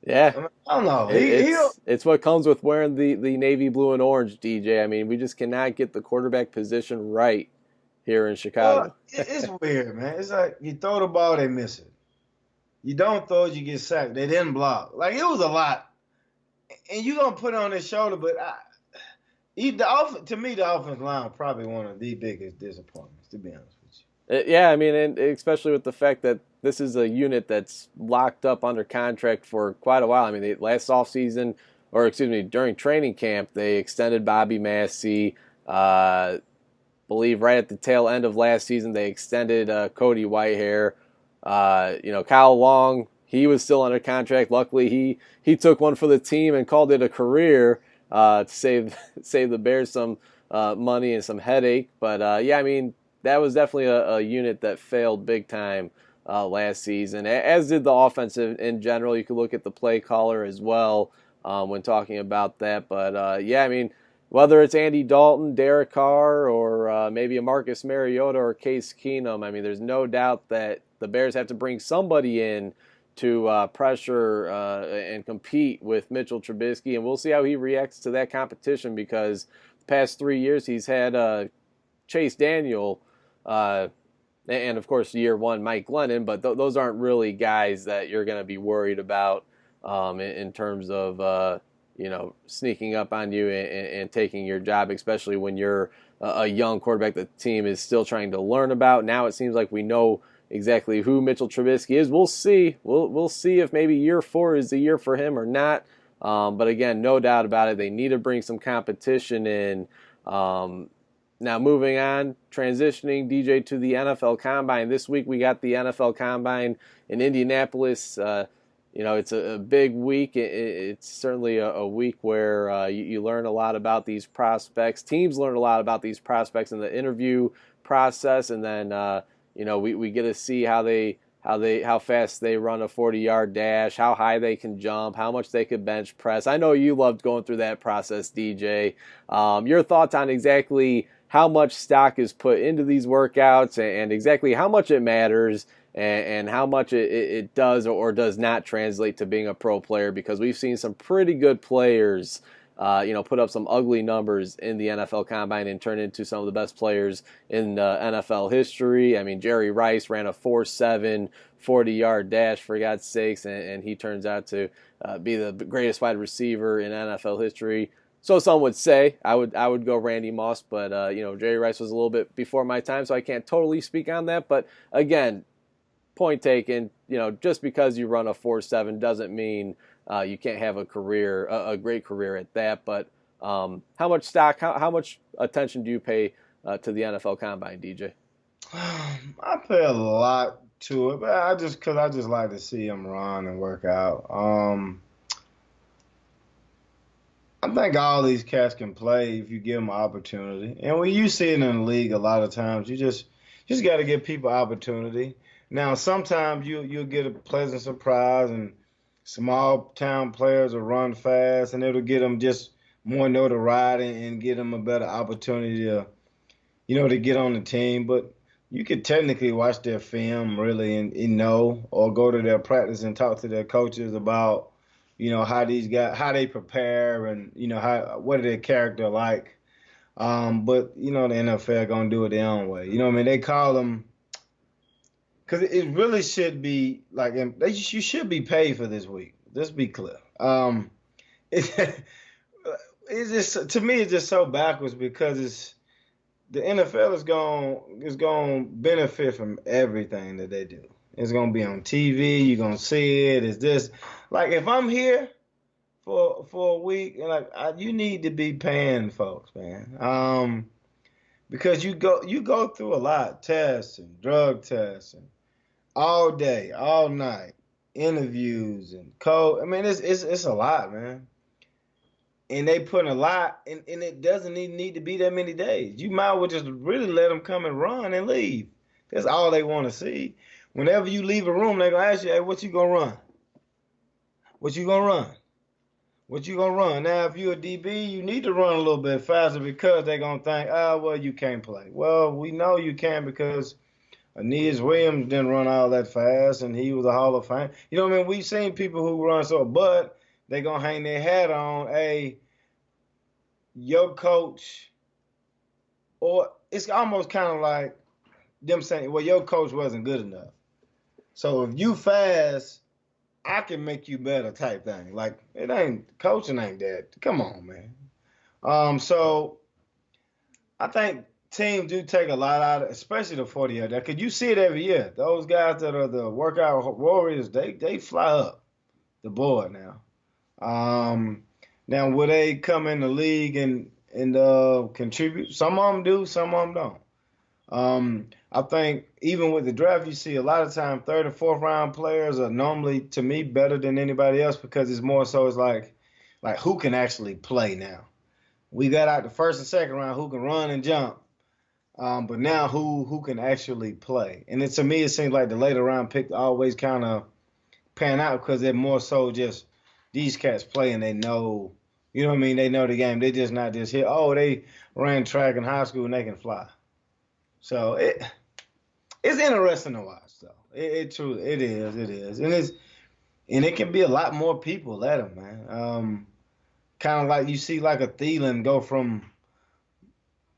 Yeah. I don't know. It's what comes with wearing the navy blue and orange, DJ. I mean, we just cannot get the quarterback position right here in Chicago. It's weird, man. It's like you throw the ball, they miss it. You don't throw it, you get sacked. They didn't block. Like, it was a lot. And you're going to put it on his shoulder, but to me, the offensive line was probably one of the biggest disappointments, to be honest with you. Yeah, I mean, and especially with the fact that this is a unit that's locked up under contract for quite a while. I mean, during training camp, they extended Bobby Massey. Believe right at the tail end of last season, they extended Cody Whitehair. Kyle Long, he was still under contract. Luckily, he took one for the team and called it a career to save the Bears some money and some headache. But, yeah, I mean, that was definitely a unit that failed big time last season, as did the offense in general. You could look at the play caller as well when talking about that. But, yeah, I mean, whether it's Andy Dalton, Derek Carr, or maybe a Marcus Mariota or Case Keenum, I mean, there's no doubt that the Bears have to bring somebody in to pressure and compete with Mitchell Trubisky, and we'll see how he reacts to that competition because the past 3 years he's had Chase Daniel and, of course, year one, Mike Glennon, but those aren't really guys that you're going to be worried about in terms of sneaking up on you and taking your job, especially when you're a young quarterback that the team is still trying to learn about. Now it seems like we know exactly who Mitchell Trubisky is. We'll see. We'll see if maybe year 4 is the year for him or not. But again, no doubt about it, they need to bring some competition in. Now moving on, transitioning, DJ, to the NFL Combine. This week we got the NFL Combine in Indianapolis. It's a big week. It's certainly a week where you learn a lot about these prospects. Teams learn a lot about these prospects in the interview process, and then we get to see how fast they run a 40-yard dash, how high they can jump, how much they could bench press. I know you loved going through that process, DJ. Your thoughts on exactly how much stock is put into these workouts and exactly how much it matters and how much it does or does not translate to being a pro player, because we've seen some pretty good players put up some ugly numbers in the NFL Combine and turn into some of the best players in NFL history. I mean, Jerry Rice ran a 4.7 40-yard dash, for God's sakes, and he turns out to be the greatest wide receiver in NFL history. So some would say. I would go Randy Moss, but Jerry Rice was a little bit before my time, so I can't totally speak on that. But again, point taken. Just because you run a 4.7 doesn't mean you can't have a career, a great career at that. But how much stock, how much attention do you pay to the NFL Combine, DJ? I pay a lot to it, but because I just like to see him run and work out. I think all these cats can play if you give them an opportunity. And when you see it in the league, a lot of times you just got to give people opportunity. Now, sometimes you'll get a pleasant surprise, and small town players will run fast, and it'll get them just more notoriety and get them a better opportunity to get on the team. But you could technically watch their film really and know, or go to their practice and talk to their coaches about, how these guys, how they prepare, and what are their character like. But the NFL gonna do it their own way. You know what I mean? They call them, because it really should be like, you should be paid for this week. Let's be clear. It, it's just, to me, it's just so backwards, because the NFL is going to benefit from everything that they do. It's going to be on TV. You're going to see it. It's this, like, if I'm here for a week, you need to be paying folks, man. Because you go through a lot, tests and drug tests, and all day, all night, interviews and code. I mean, it's a lot, man. And they put a lot, and it doesn't even need to be that many days. You might well just really let them come and run and leave. That's all they want to see. Whenever you leave a room, they're going to ask you, hey, what you going to run? What you going to run? What you going to run? Now, if you're a DB, you need to run a little bit faster, because they're going to think, well, you can't play. Well, we know you can, because Aeneas Williams didn't run all that fast, and he was a Hall of Fame. You know what I mean? We've seen people who run so, but they're going to hang their hat on, hey, your coach, or it's almost kind of like them saying, well, your coach wasn't good enough. So if you fast, I can make you better type thing. Like, coaching ain't that. Come on, man. So I think teams do take a lot out of, especially the 40-yard dash, because you see it every year. Those guys that are the workout warriors, they fly up the board now. Now, will they come in the league and contribute? Some of them do, some of them don't. I think even with the draft, you see a lot of time third and fourth round players are normally, to me, better than anybody else, because it's more so it's like who can actually play now. We got out the first and second round who can run and jump, but now who can actually play? And to me, it seems like the later round pick always kind of pan out, because they're more so just these cats play and they know, you know what I mean? They know the game. They just not just here, they ran track in high school and they can fly. So it's interesting to watch, though. It truly is. And it can be a lot more people at them, man. Kind of like you see like a Thielen go from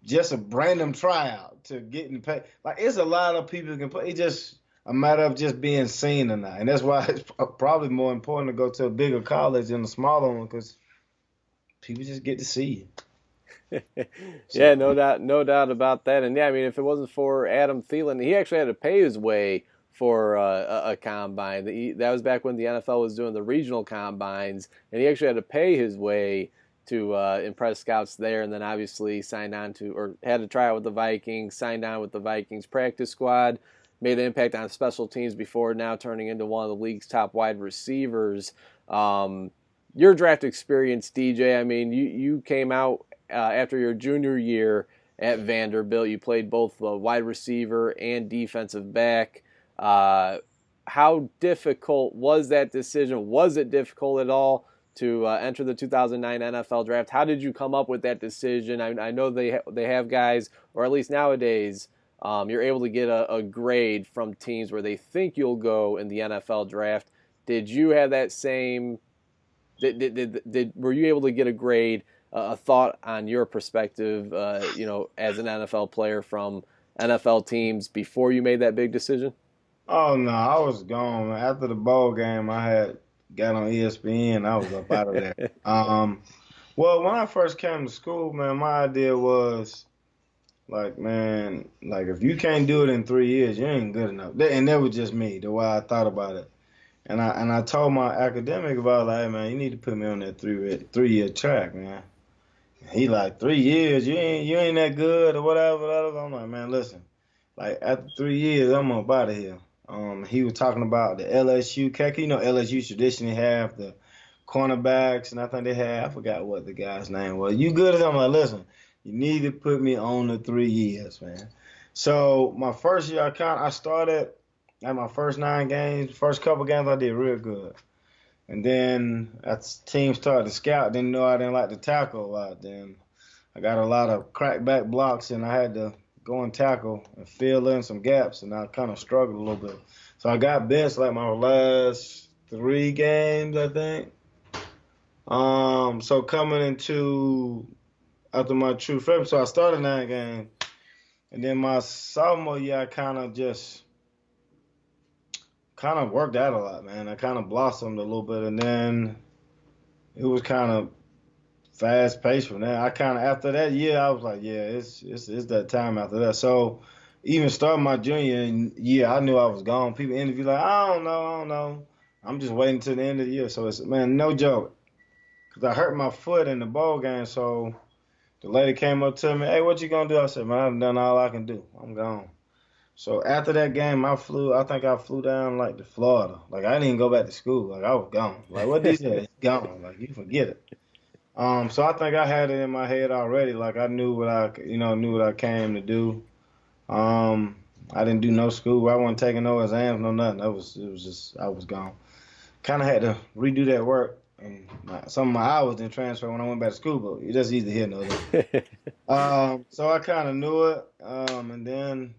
just a random tryout to getting paid. Like, it's a lot of people who can play. It's just a matter of just being seen or not. And that's why it's probably more important to go to a bigger college than a smaller one, because people just get to see you. Yeah, no doubt about that. And yeah, I mean, if it wasn't for Adam Thielen, he actually had to pay his way for a combine. That was back when the NFL was doing the regional combines, and he actually had to pay his way to impress scouts there, and then obviously signed on to, or had to try out with the Vikings, signed on with the Vikings practice squad, made an impact on special teams before now turning into one of the league's top wide receivers. Your draft experience, DJ, I mean, you came out after your junior year at Vanderbilt. You played both wide receiver and defensive back. How difficult was that decision? Was it difficult at all to enter the 2009 NFL Draft. How did you come up with that decision? I know they have guys, or at least nowadays, you're able to get a grade from teams where they think you'll go in the NFL Draft. Did you have that same? Were you able to get a grade, a thought on your perspective, as an NFL player from NFL teams before you made that big decision? Oh no, I was gone, man. After the bowl game, I had got on ESPN. I was up out of there. Well, when I first came to school, man, my idea was like, man, like if you can't do it in 3 years, you ain't good enough. And that was just me, the way I thought about it. And I told my academic about like, hey, man, you need to put me on that 3 year track, man. He like 3 years, you ain't that good or whatever, whatever. I'm like, man, listen, like after 3 years, I'm up out of here. He was talking about the LSU kick. You know, LSU traditionally have the cornerbacks, and I think they had, I forgot what the guy's name was. You good as I'm like, listen, you need to put me on the 3 years, man. So my first year, I started at my first 9 games. First couple games, I did real good. And then as team started to scout, didn't know I didn't like to tackle a lot. Then I got a lot of crackback blocks, and I had to go and tackle and fill in some gaps, and I kind of struggled a little bit. So I got benched like my last 3 games, I think. So coming into after my true freshman, so I started 9 games, and then my sophomore year, I kind of worked out a lot, man. I kind of blossomed a little bit, and then it was kind of fast paced from there. I kind of after that year, I was like, yeah, it's that time after that. So even starting my junior year, I knew I was gone. People interview like, I don't know. I'm just waiting till the end of the year. So it's man, no joke, because I hurt my foot in the bowl game. So the lady came up to me, hey, what you gonna do? I said, man, I've done all I can do. I'm gone. So after that game, I think I flew down like to Florida. Like I didn't even go back to school. Like I was gone. Like what they said, it's gone. Like you forget it. So I think I had it in my head already. Like I knew knew what I came to do. I didn't do no school. I wasn't taking no exams, no nothing. It was just I was gone. Kind of had to redo that work, and some of my hours didn't transfer when I went back to school. But it's just easy here, no. So I kind of knew it. And then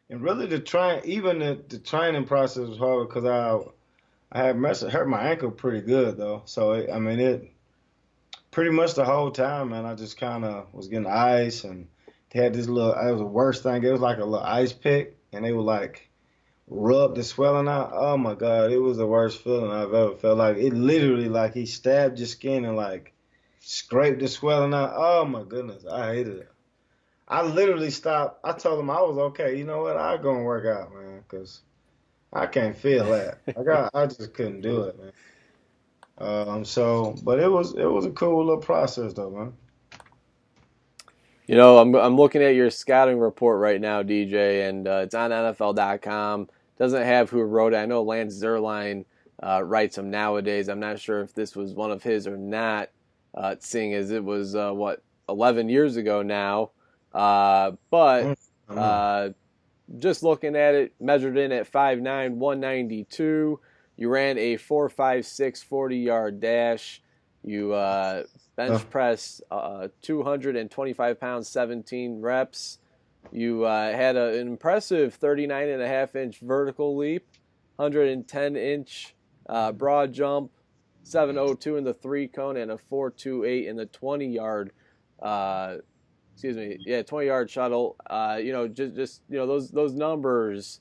and really the training process was hard because I had hurt my ankle pretty good though. So I mean it pretty much the whole time, man. I just kind of was getting ice, and they had this little. It was the worst thing. It was like a little ice pick, and they would like rub the swelling out. Oh my God, it was the worst feeling I've ever felt. Like it literally like he stabbed your skin and like scraped the swelling out. Oh my goodness, I hated it. I literally stopped. I told him I was okay. You know what? I'll go and work out, man, because I can't feel that. I just couldn't do it, man. But it was a cool little process though, man. I'm looking at your scouting report right now, DJ, and it's on NFL.com. Doesn't have who wrote it. I know Lance Zierlein writes them nowadays. I'm not sure if this was one of his or not, seeing as it was 11 years ago now. But just looking at it, measured in at 5'9", 192. You ran a 4.56 40-yard dash. You bench press 225 pounds, 17 reps. You had an impressive 39.5-inch vertical leap, 110-inch broad jump, 702 in the 3-cone, and a 4.28 in the 20-yard 20-yard shuttle. Those numbers,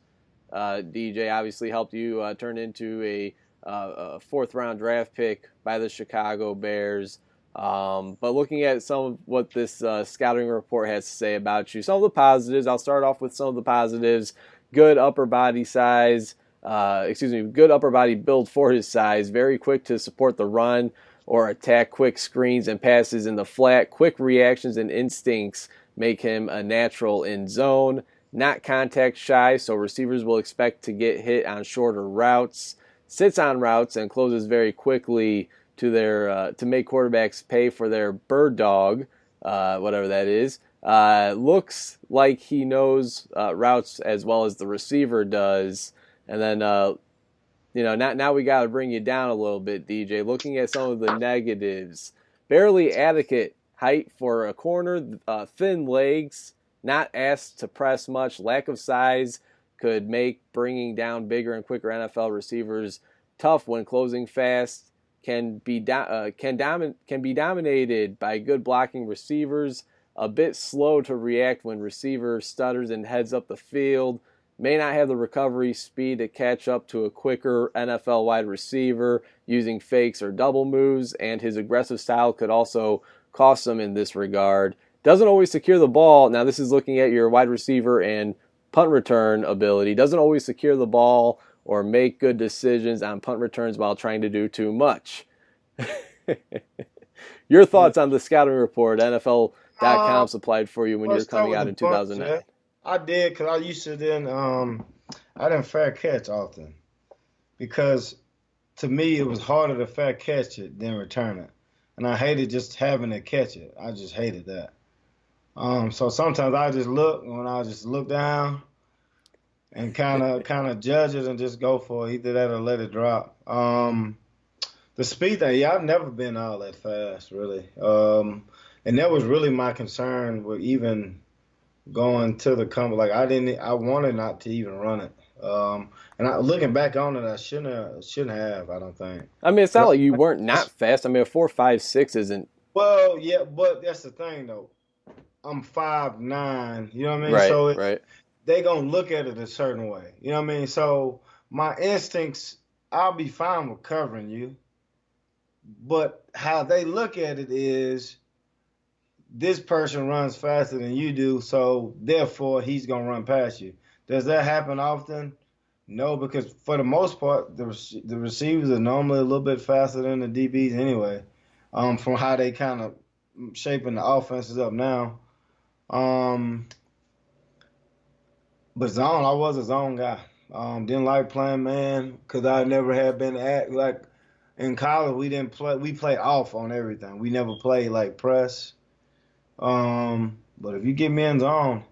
DJ, obviously helped you turn into a fourth-round draft pick by the Chicago Bears. But looking at some of what this scouting report has to say about you, some of the positives, I'll start off with some of the positives. Good upper body size, good upper body build for his size, very quick to support the run or attack, quick screens and passes in the flat, quick reactions and instincts make him a natural in zone, not contact shy, so receivers will expect to get hit on shorter routes, sits on routes and closes very quickly to make quarterbacks pay for their bird dog, whatever that is. Looks like he knows routes as well as the receiver does. And then now we got to bring you down a little bit, DJ. Looking at some of the negatives, barely adequate height for a corner, thin legs, not asked to press much, lack of size could make bringing down bigger and quicker NFL receivers tough when closing fast. Can be dominated by good blocking receivers. A bit slow to react when receiver stutters and heads up the field. May not have the recovery speed to catch up to a quicker NFL wide receiver using fakes or double moves, and his aggressive style could also cost him in this regard. Doesn't always secure the ball. Now, this is looking at your wide receiver and punt return ability. Doesn't always secure the ball or make good decisions on punt returns while trying to do too much. Your thoughts on the scouting report NFL.com supplied for you when you were coming out in 2009? Yeah. I did, because I used to I didn't fair catch often, because to me it was harder to fair catch it than return it, and I hated just having to catch it. I just hated that. So sometimes I just look down and kind of judge it and just go for it. Either that or let it drop. The speed thing, yeah, I've never been all that fast, really. And that was really my concern with even going to the company. Like I wanted not to even run it. Looking back on it, I shouldn't have. I don't think. I mean, it's not like you weren't not fast. I mean, a 4.56 isn't. Well, yeah, but that's the thing though. I'm 5'9", you know what I mean? Right, So right. They gonna look at it a certain way, you know what I mean? So my instincts, I'll be fine with covering you, but how they look at it is, this person runs faster than you do, so therefore he's gonna run past you. Does that happen often? No, because for the most part, the receivers are normally a little bit faster than the DBs anyway. From how they kind of shaping the offenses up now. But zone, I was a zone guy. Didn't like playing man, because I never had been like in college. We didn't play. We played off on everything. We never played like press. But if you get me in zone,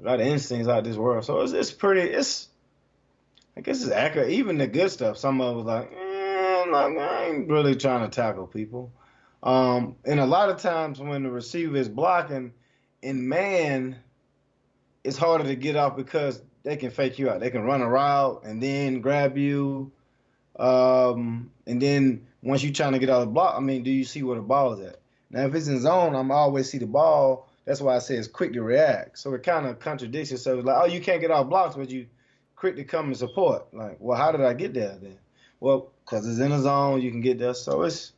I got instincts out this world. So it's pretty. I guess it's accurate. Even the good stuff. Some of it was like, I ain't really trying to tackle people. And a lot of times when the receiver is blocking in man, it's harder to get off because they can fake you out. They can run a route and then grab you. And then once you're trying to get out of the block, do you see where the ball is at? Now, if it's in zone, I'm always see the ball. That's why I say it's quick to react. So it kind of contradicts itself. It's like, oh, you can't get off blocks, but you quick to come and support. Like, well, how did I get there then? Well, because it's in a zone, you can get there. So it's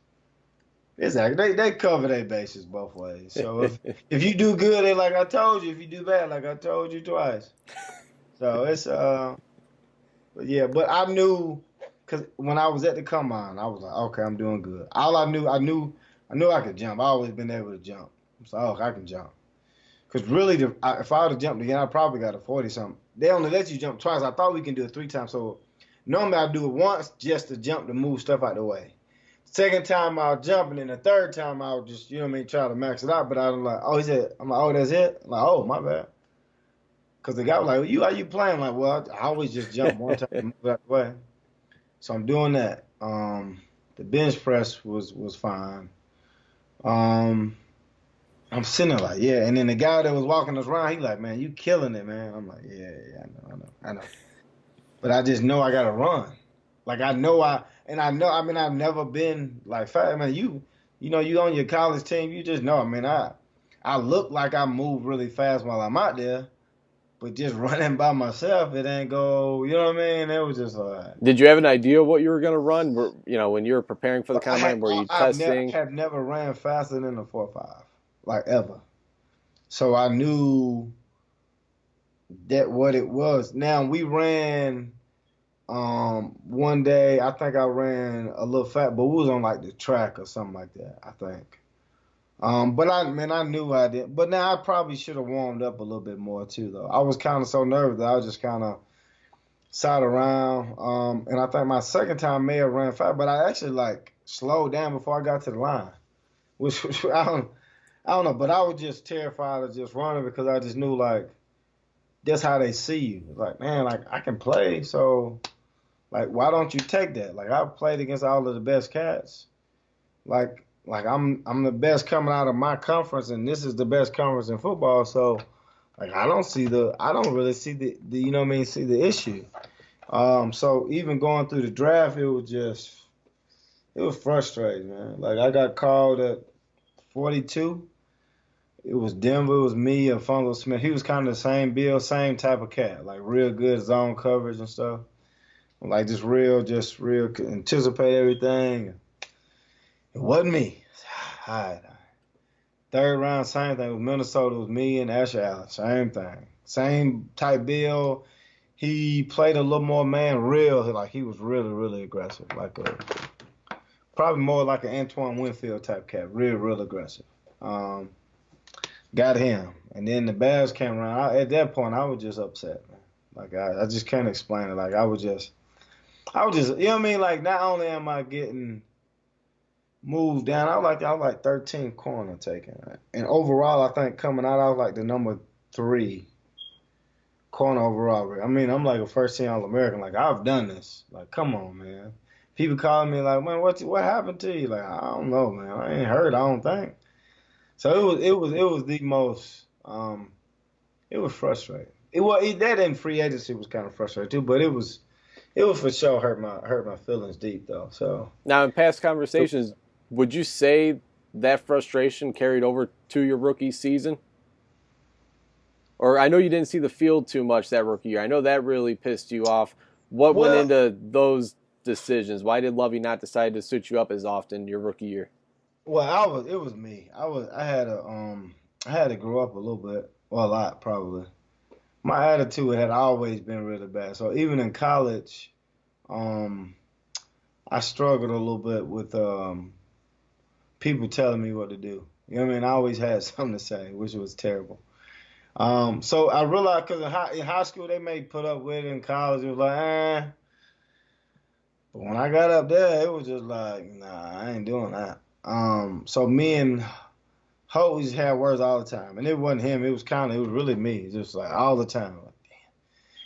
they cover their bases both ways. So if you do good, they like I told you. If you do bad, like I told you twice. So it's but I knew, because when I was at the combine, I was like, okay, I'm doing good. All I knew I could jump. I always been able to jump. So I can jump. Because really, if I would have jumped again, I probably got a 40-something. They only let you jump twice. I thought we can do it 3 times. So normally I do it once just to jump to move stuff out the way. Second time I'll jump, and then the third time I'll just, try to max it out. But I'm like, oh, I'm like, oh, that's it? I'm like, oh, my bad. Because the guy was like, well, how you playing? I'm like, well, I always just jump one time and move it out the way. So I'm doing that. The bench press was fine. I'm sitting there like, yeah. And then the guy that was walking us around, he like, man, you killing it, man. I'm like, yeah, I know. But I just know I got to run. Like, I've never been like fast. You on your college team, you just know. I look like I move really fast while I'm out there, but just running by myself, it ain't go. You know what I mean? It was just like. Did you have an idea what you were going to run? When you were preparing for the combine, were you testing? I have never ran faster than a 4.5, like ever. So I knew that what it was. Now we ran. One day I think I ran a little fat, but we was on like the track or something like that, I think. But I knew I did. But now I probably should have warmed up a little bit more too, though. I was kind of so nervous that I was just kind of sat around. And I think my second time may have ran fast, but I actually like slowed down before I got to the line, which I don't know. But I was just terrified of just running, because I just knew like that's how they see you. Like, man, like I can play, so. Like, why don't you take that? Like, I've played against all of the best cats. Like I'm the best coming out of my conference, and this is the best conference in football. So, like, I don't really see the you know what I mean, see the issue. So even going through the draft, it was frustrating, man. Like, I got called at 42. It was Denver, it was me and Fungo Smith. He was kind of the same bill, same type of cat, like real good zone coverage and stuff. Like just real anticipate everything. It wasn't me. All right. Third round, same thing. With Minnesota, it was me and Asher Allen. Same thing. Same type bill. He played a little more man real. Like, he was really, really aggressive. Probably more like an Antoine Winfield type cat. Real, real aggressive. Got him. And then the Bears came around. At that point, I was just upset, man. Like, I just can't explain it. Like, I was just, you know what I mean? Like, not only am I getting moved down, I was like 13th corner taken. And overall, I think coming out, I was like the number 3 corner overall. I mean, I'm like a first team All-American. Like, I've done this. Like, come on, man. People calling me like, man, what happened to you? Like, I don't know, man. I ain't hurt, I don't think. So it was the most it was frustrating. That in free agency was kind of frustrating too, but it was for sure hurt my feelings deep though. So Now, in past conversations, would you say that frustration carried over to your rookie season? Or I know you didn't see the field too much that rookie year. I know that really pissed you off. What went into those decisions? Why did Lovey not decide to suit you up as often your rookie year? Well, it was me. I had to grow up a little bit, well, a lot probably. My attitude had always been really bad. So even in college, I struggled a little bit with people telling me what to do. You know what I mean? I always had something to say, which was terrible. So I realized because in high school they may put up with it, in college it was like, eh. But when I got up there, it was just like, nah, I ain't doing that. So me and Ho just had words all the time, and it wasn't him. It was really me, just like all the time. Like, damn.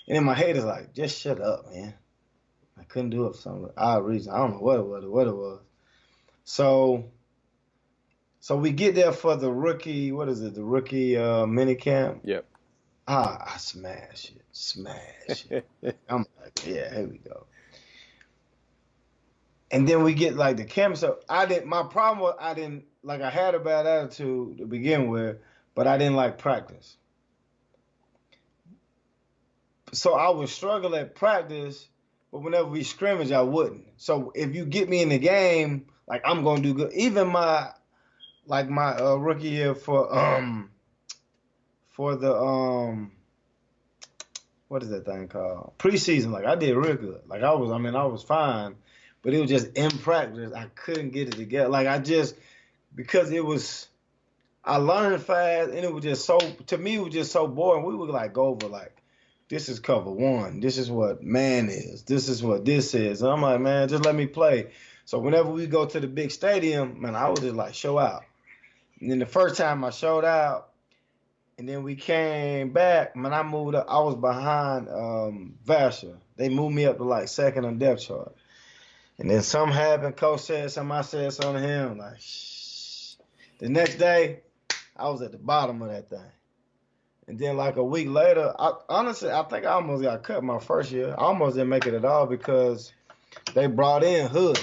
And in my head, it's like, just shut up, man. I couldn't do it for some odd reason. I don't know what it was. So we get there for the rookie. What is it? The rookie mini camp. Yep. I smash it. I'm like, yeah, here we go. And then we get like the camp. So my problem was I had a bad attitude to begin with, but I didn't like practice. So I would struggle at practice, but whenever we scrimmage, I wouldn't. So if you get me in the game, like, I'm gonna do good. Even my rookie year for the what is that thing called? Preseason. Like, I did real good. Like, I was fine. But it was just in practice, I couldn't get it together. Like, because I learned fast, and it was just to me, it was just so boring. We would like go over like, this is cover 1. This is what man is. This is what this is. And I'm like, man, just let me play. So whenever we go to the big stadium, man, I would just like show out. And then the first time I showed out, and then we came back, man, I moved up. I was behind Vasher. They moved me up to like second on depth chart. And then something happened. Coach said something. I said something to him. Like, shh. The next day, I was at the bottom of that thing. And then like a week later, honestly, I think I almost got cut my first year. I almost didn't make it at all because they brought in Hood.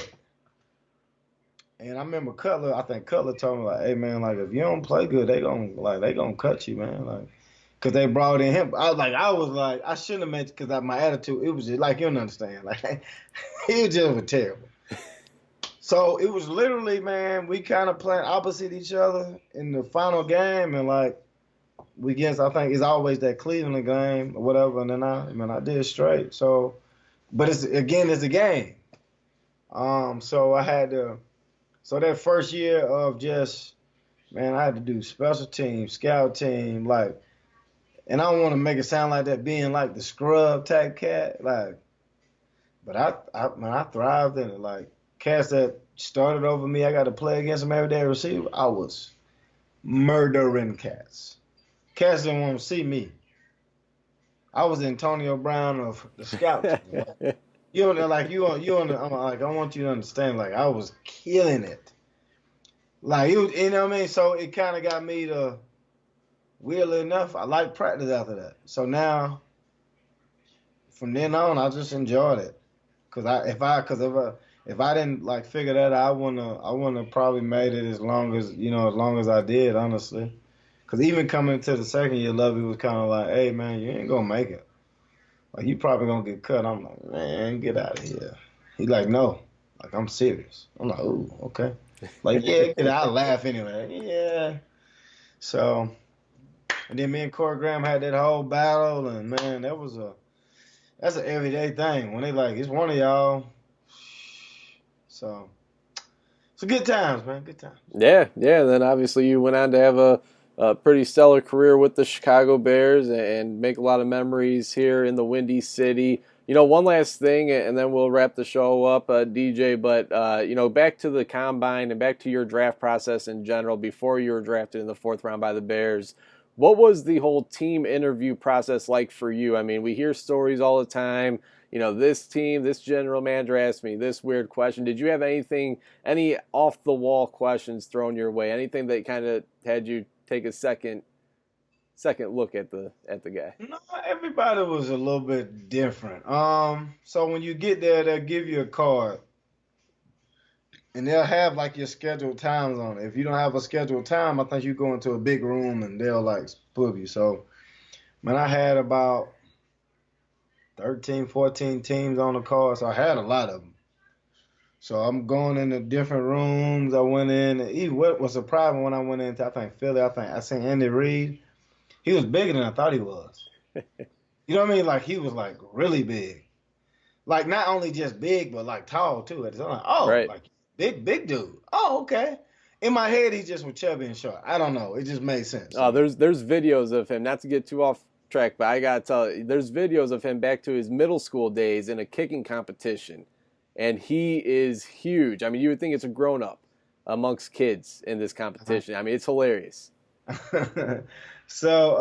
And I remember I think Cutler told me, like, hey, man, like, if you don't play good, they gonna cut you, man. Like, because they brought in him. I was like, I shouldn't have mentioned, because my attitude, it was just like, you don't understand. Like, it just was terrible. So it was literally, man, we kind of playing opposite each other in the final game. And like, I think it's always that Cleveland game or whatever. And then I did straight. So, but it's a game. So I had to, so that first year of just, man, I had to do special team, scout team, like, and I don't want to make it sound like that being like the scrub type cat, like, but I thrived in it. Like, cats that started over me, I got to play against them every day receiver. I was murdering cats. Cats didn't want to see me. I was Antonio Brown of the scout team. You know, like I'm like I want you to understand, like I was killing it. Like you know what I mean? So it kind of got me to weirdly enough, I like practice after that. So now from then on, I just enjoyed it. If I didn't like figure that out, I wouldn't have probably made it as long as as long as I did, honestly. Cause even coming to the second year, Lovey was kind of like, "Hey man, you ain't gonna make it. Like you probably gonna get cut." I'm like, "Man, get out of here." He like, "No, like I'm serious." I'm like, "Ooh, okay." Like, yeah, get out. I laugh anyway. Yeah. So, and then me and Corey Graham had that whole battle, and man, that's an everyday thing. When they like, it's one of y'all. So, it's a good times, man. Good times. Yeah, yeah. And then obviously you went on to have a pretty stellar career with the Chicago Bears and make a lot of memories here in the Windy City. One last thing, and then we'll wrap the show up, DJ. But back to the combine and back to your draft process in general. Before you were drafted in the fourth round by the Bears, what was the whole team interview process like for you? I mean, we hear stories all the time. This team, this general manager asked me this weird question. Did you have any off the wall questions thrown your way? Anything that kind of had you take a second look at the guy? No, everybody was a little bit different. So when you get there, they'll give you a card, and they'll have like your scheduled times on it. If you don't have a scheduled time, I think you go into a big room and they'll like split you. So, man, I had about 13, 14 teams on the card, so I had a lot of them. So I'm going into different rooms. I went in, and even what was surprising when I went into, I think Philly, I seen Andy Reid. He was bigger than I thought he was. You know what I mean? Like he was like really big. Like not only just big, but like tall too. I'm like, oh, Right. like big dude. Oh, okay. In my head, he just was chubby and short. I don't know. It just made sense to Oh, me. there's videos of him. Not to get too off track, but I gotta tell you, there's videos of him back to his middle school days in a kicking competition, and he is huge. I mean, you would think it's a grown up amongst kids in this competition. I mean, it's hilarious. So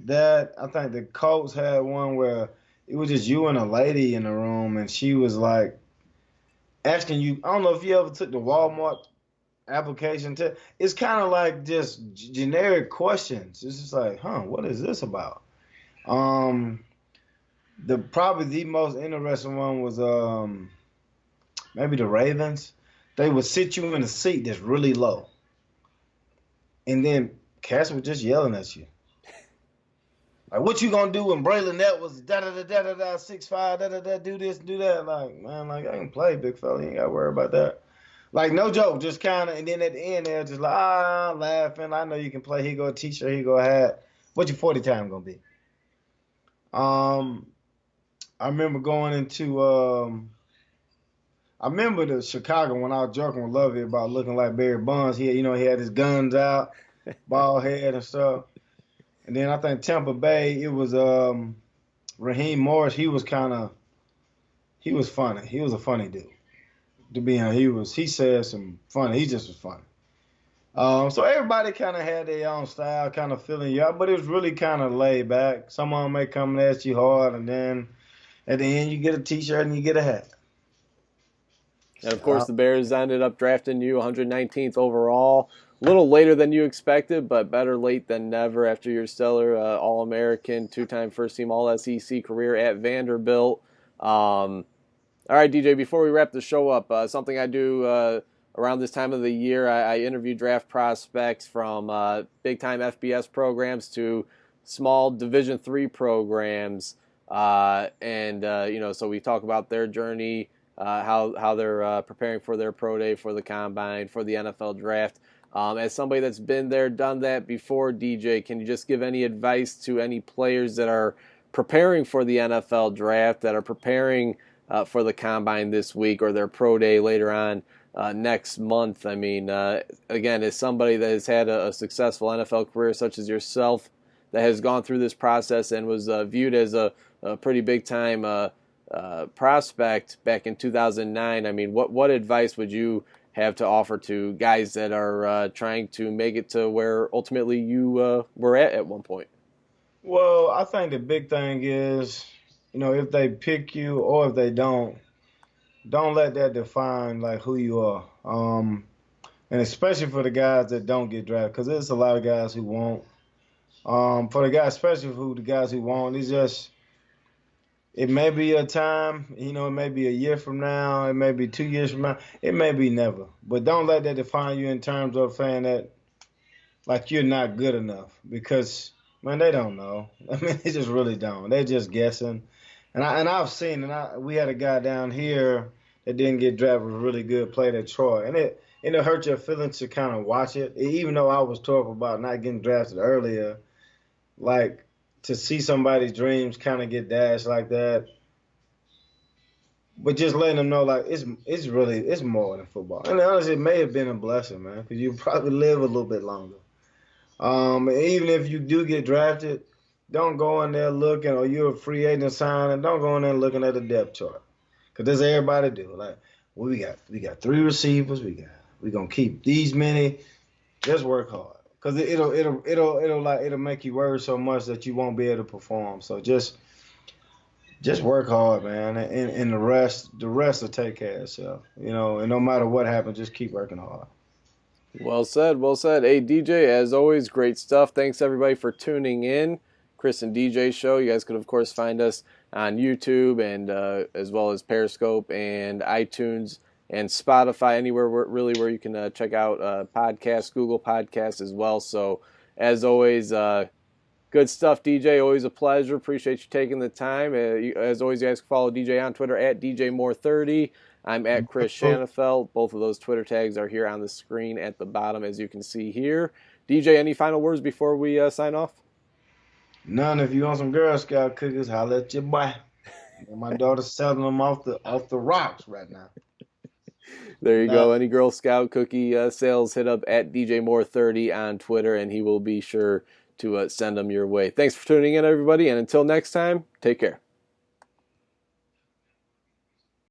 that I think the Colts had one where it was just you and a lady in the room, and she was like asking you. I don't know if you ever took the Walmart application test. It's kind of like just generic questions. It's just like, huh, what is this about? Um, the probably the most interesting one was maybe the Ravens. They would sit you in a seat that's really low, and then cats were just yelling at you. Like, what you gonna do when Braylon that was da da da da da da 6'5" da da da do this do that? Like, man, like I can play, big fella. You ain't gotta worry about that. Like, no joke, just kind of. And then at the end, they're just like laughing. I know you can play. Here go a t-shirt. Here go a hat. What your 40 time gonna be? Um, I remember going into I remember the Chicago when I was joking with Lovey about looking like Barry Bonds. He had his guns out, bald head and stuff. And then I think Tampa Bay, it was Raheem Morris. He was funny. He was a funny dude. To be honest, he said some funny. He just was funny. So everybody kind of had their own style, kind of feeling you out, but it was really kind of laid back. Someone may come at you hard, and then at the end you get a T-shirt and you get a hat. And of course, the Bears ended up drafting you 119th overall. A little later than you expected, but better late than never after your stellar All-American, two-time first-team All-SEC career at Vanderbilt. All right, DJ, before we wrap the show up, something I do around this time of the year, I interview draft prospects from big-time FBS programs to small Division III programs. So we talk about their journey, how they're preparing for their pro day, for the combine, for the NFL draft. As somebody that's been there, done that before, DJ, can you just give any advice to any players that are preparing for the NFL draft, that are preparing for the combine this week or their pro day later on next month? I mean, again, as somebody that has had a successful NFL career such as yourself, that has gone through this process and was viewed as a pretty big-time prospect back in 2009, I mean, what advice would you have to offer to guys that are trying to make it to where ultimately you were at one point? Well, I think the big thing is if they pick you or if they don't let that define like who you are. And especially for the guys that don't get drafted, because there's a lot of guys who won't. For the guys, especially for the guys who won't, it may be a time, it may be a year from now, it may be 2 years from now, it may be never. But don't let that define you in terms of saying that like you're not good enough, because man, they don't know. I mean, they just really don't. They're just guessing. I've seen, we had a guy down here that didn't get drafted, was really good, played at Troy, and it hurt your feelings to kind of watch it. Even though I was talking about not getting drafted earlier, like to see somebody's dreams kind of get dashed like that. But just letting them know, like it's more than football. And honestly, it may have been a blessing, man, because you probably live a little bit longer. Even if you do get drafted, don't go in there looking, or you're a free agent signing, don't go in there looking at the depth chart, because that's everybody do. Like, well, we got 3 receivers, we gonna keep these many. Just work hard, because it'll make you worry so much that you won't be able to perform. So just work hard, man, and the rest will take care of itself. And no matter what happens, just keep working hard. Well said, well said. Hey, DJ, as always, great stuff. Thanks, everybody, for tuning in. Chris and DJ Show. You guys could, of course, find us on YouTube and as well as Periscope and iTunes and Spotify, anywhere where you can check out podcasts, Google Podcasts as well. So, as always, good stuff, DJ. Always a pleasure. Appreciate you taking the time. As always, you guys can follow DJ on Twitter at DJMore30. I'm at Chris Shanafelt. Both of those Twitter tags are here on the screen at the bottom, as you can see here. DJ, any final words before we sign off? None. If you want some Girl Scout cookies, holla at your boy. My daughter's selling them off the rocks right now. There you go. Any Girl Scout cookie sales, hit up at DJMore30 on Twitter, and he will be sure to send them your way. Thanks for tuning in, everybody, and until next time, take care.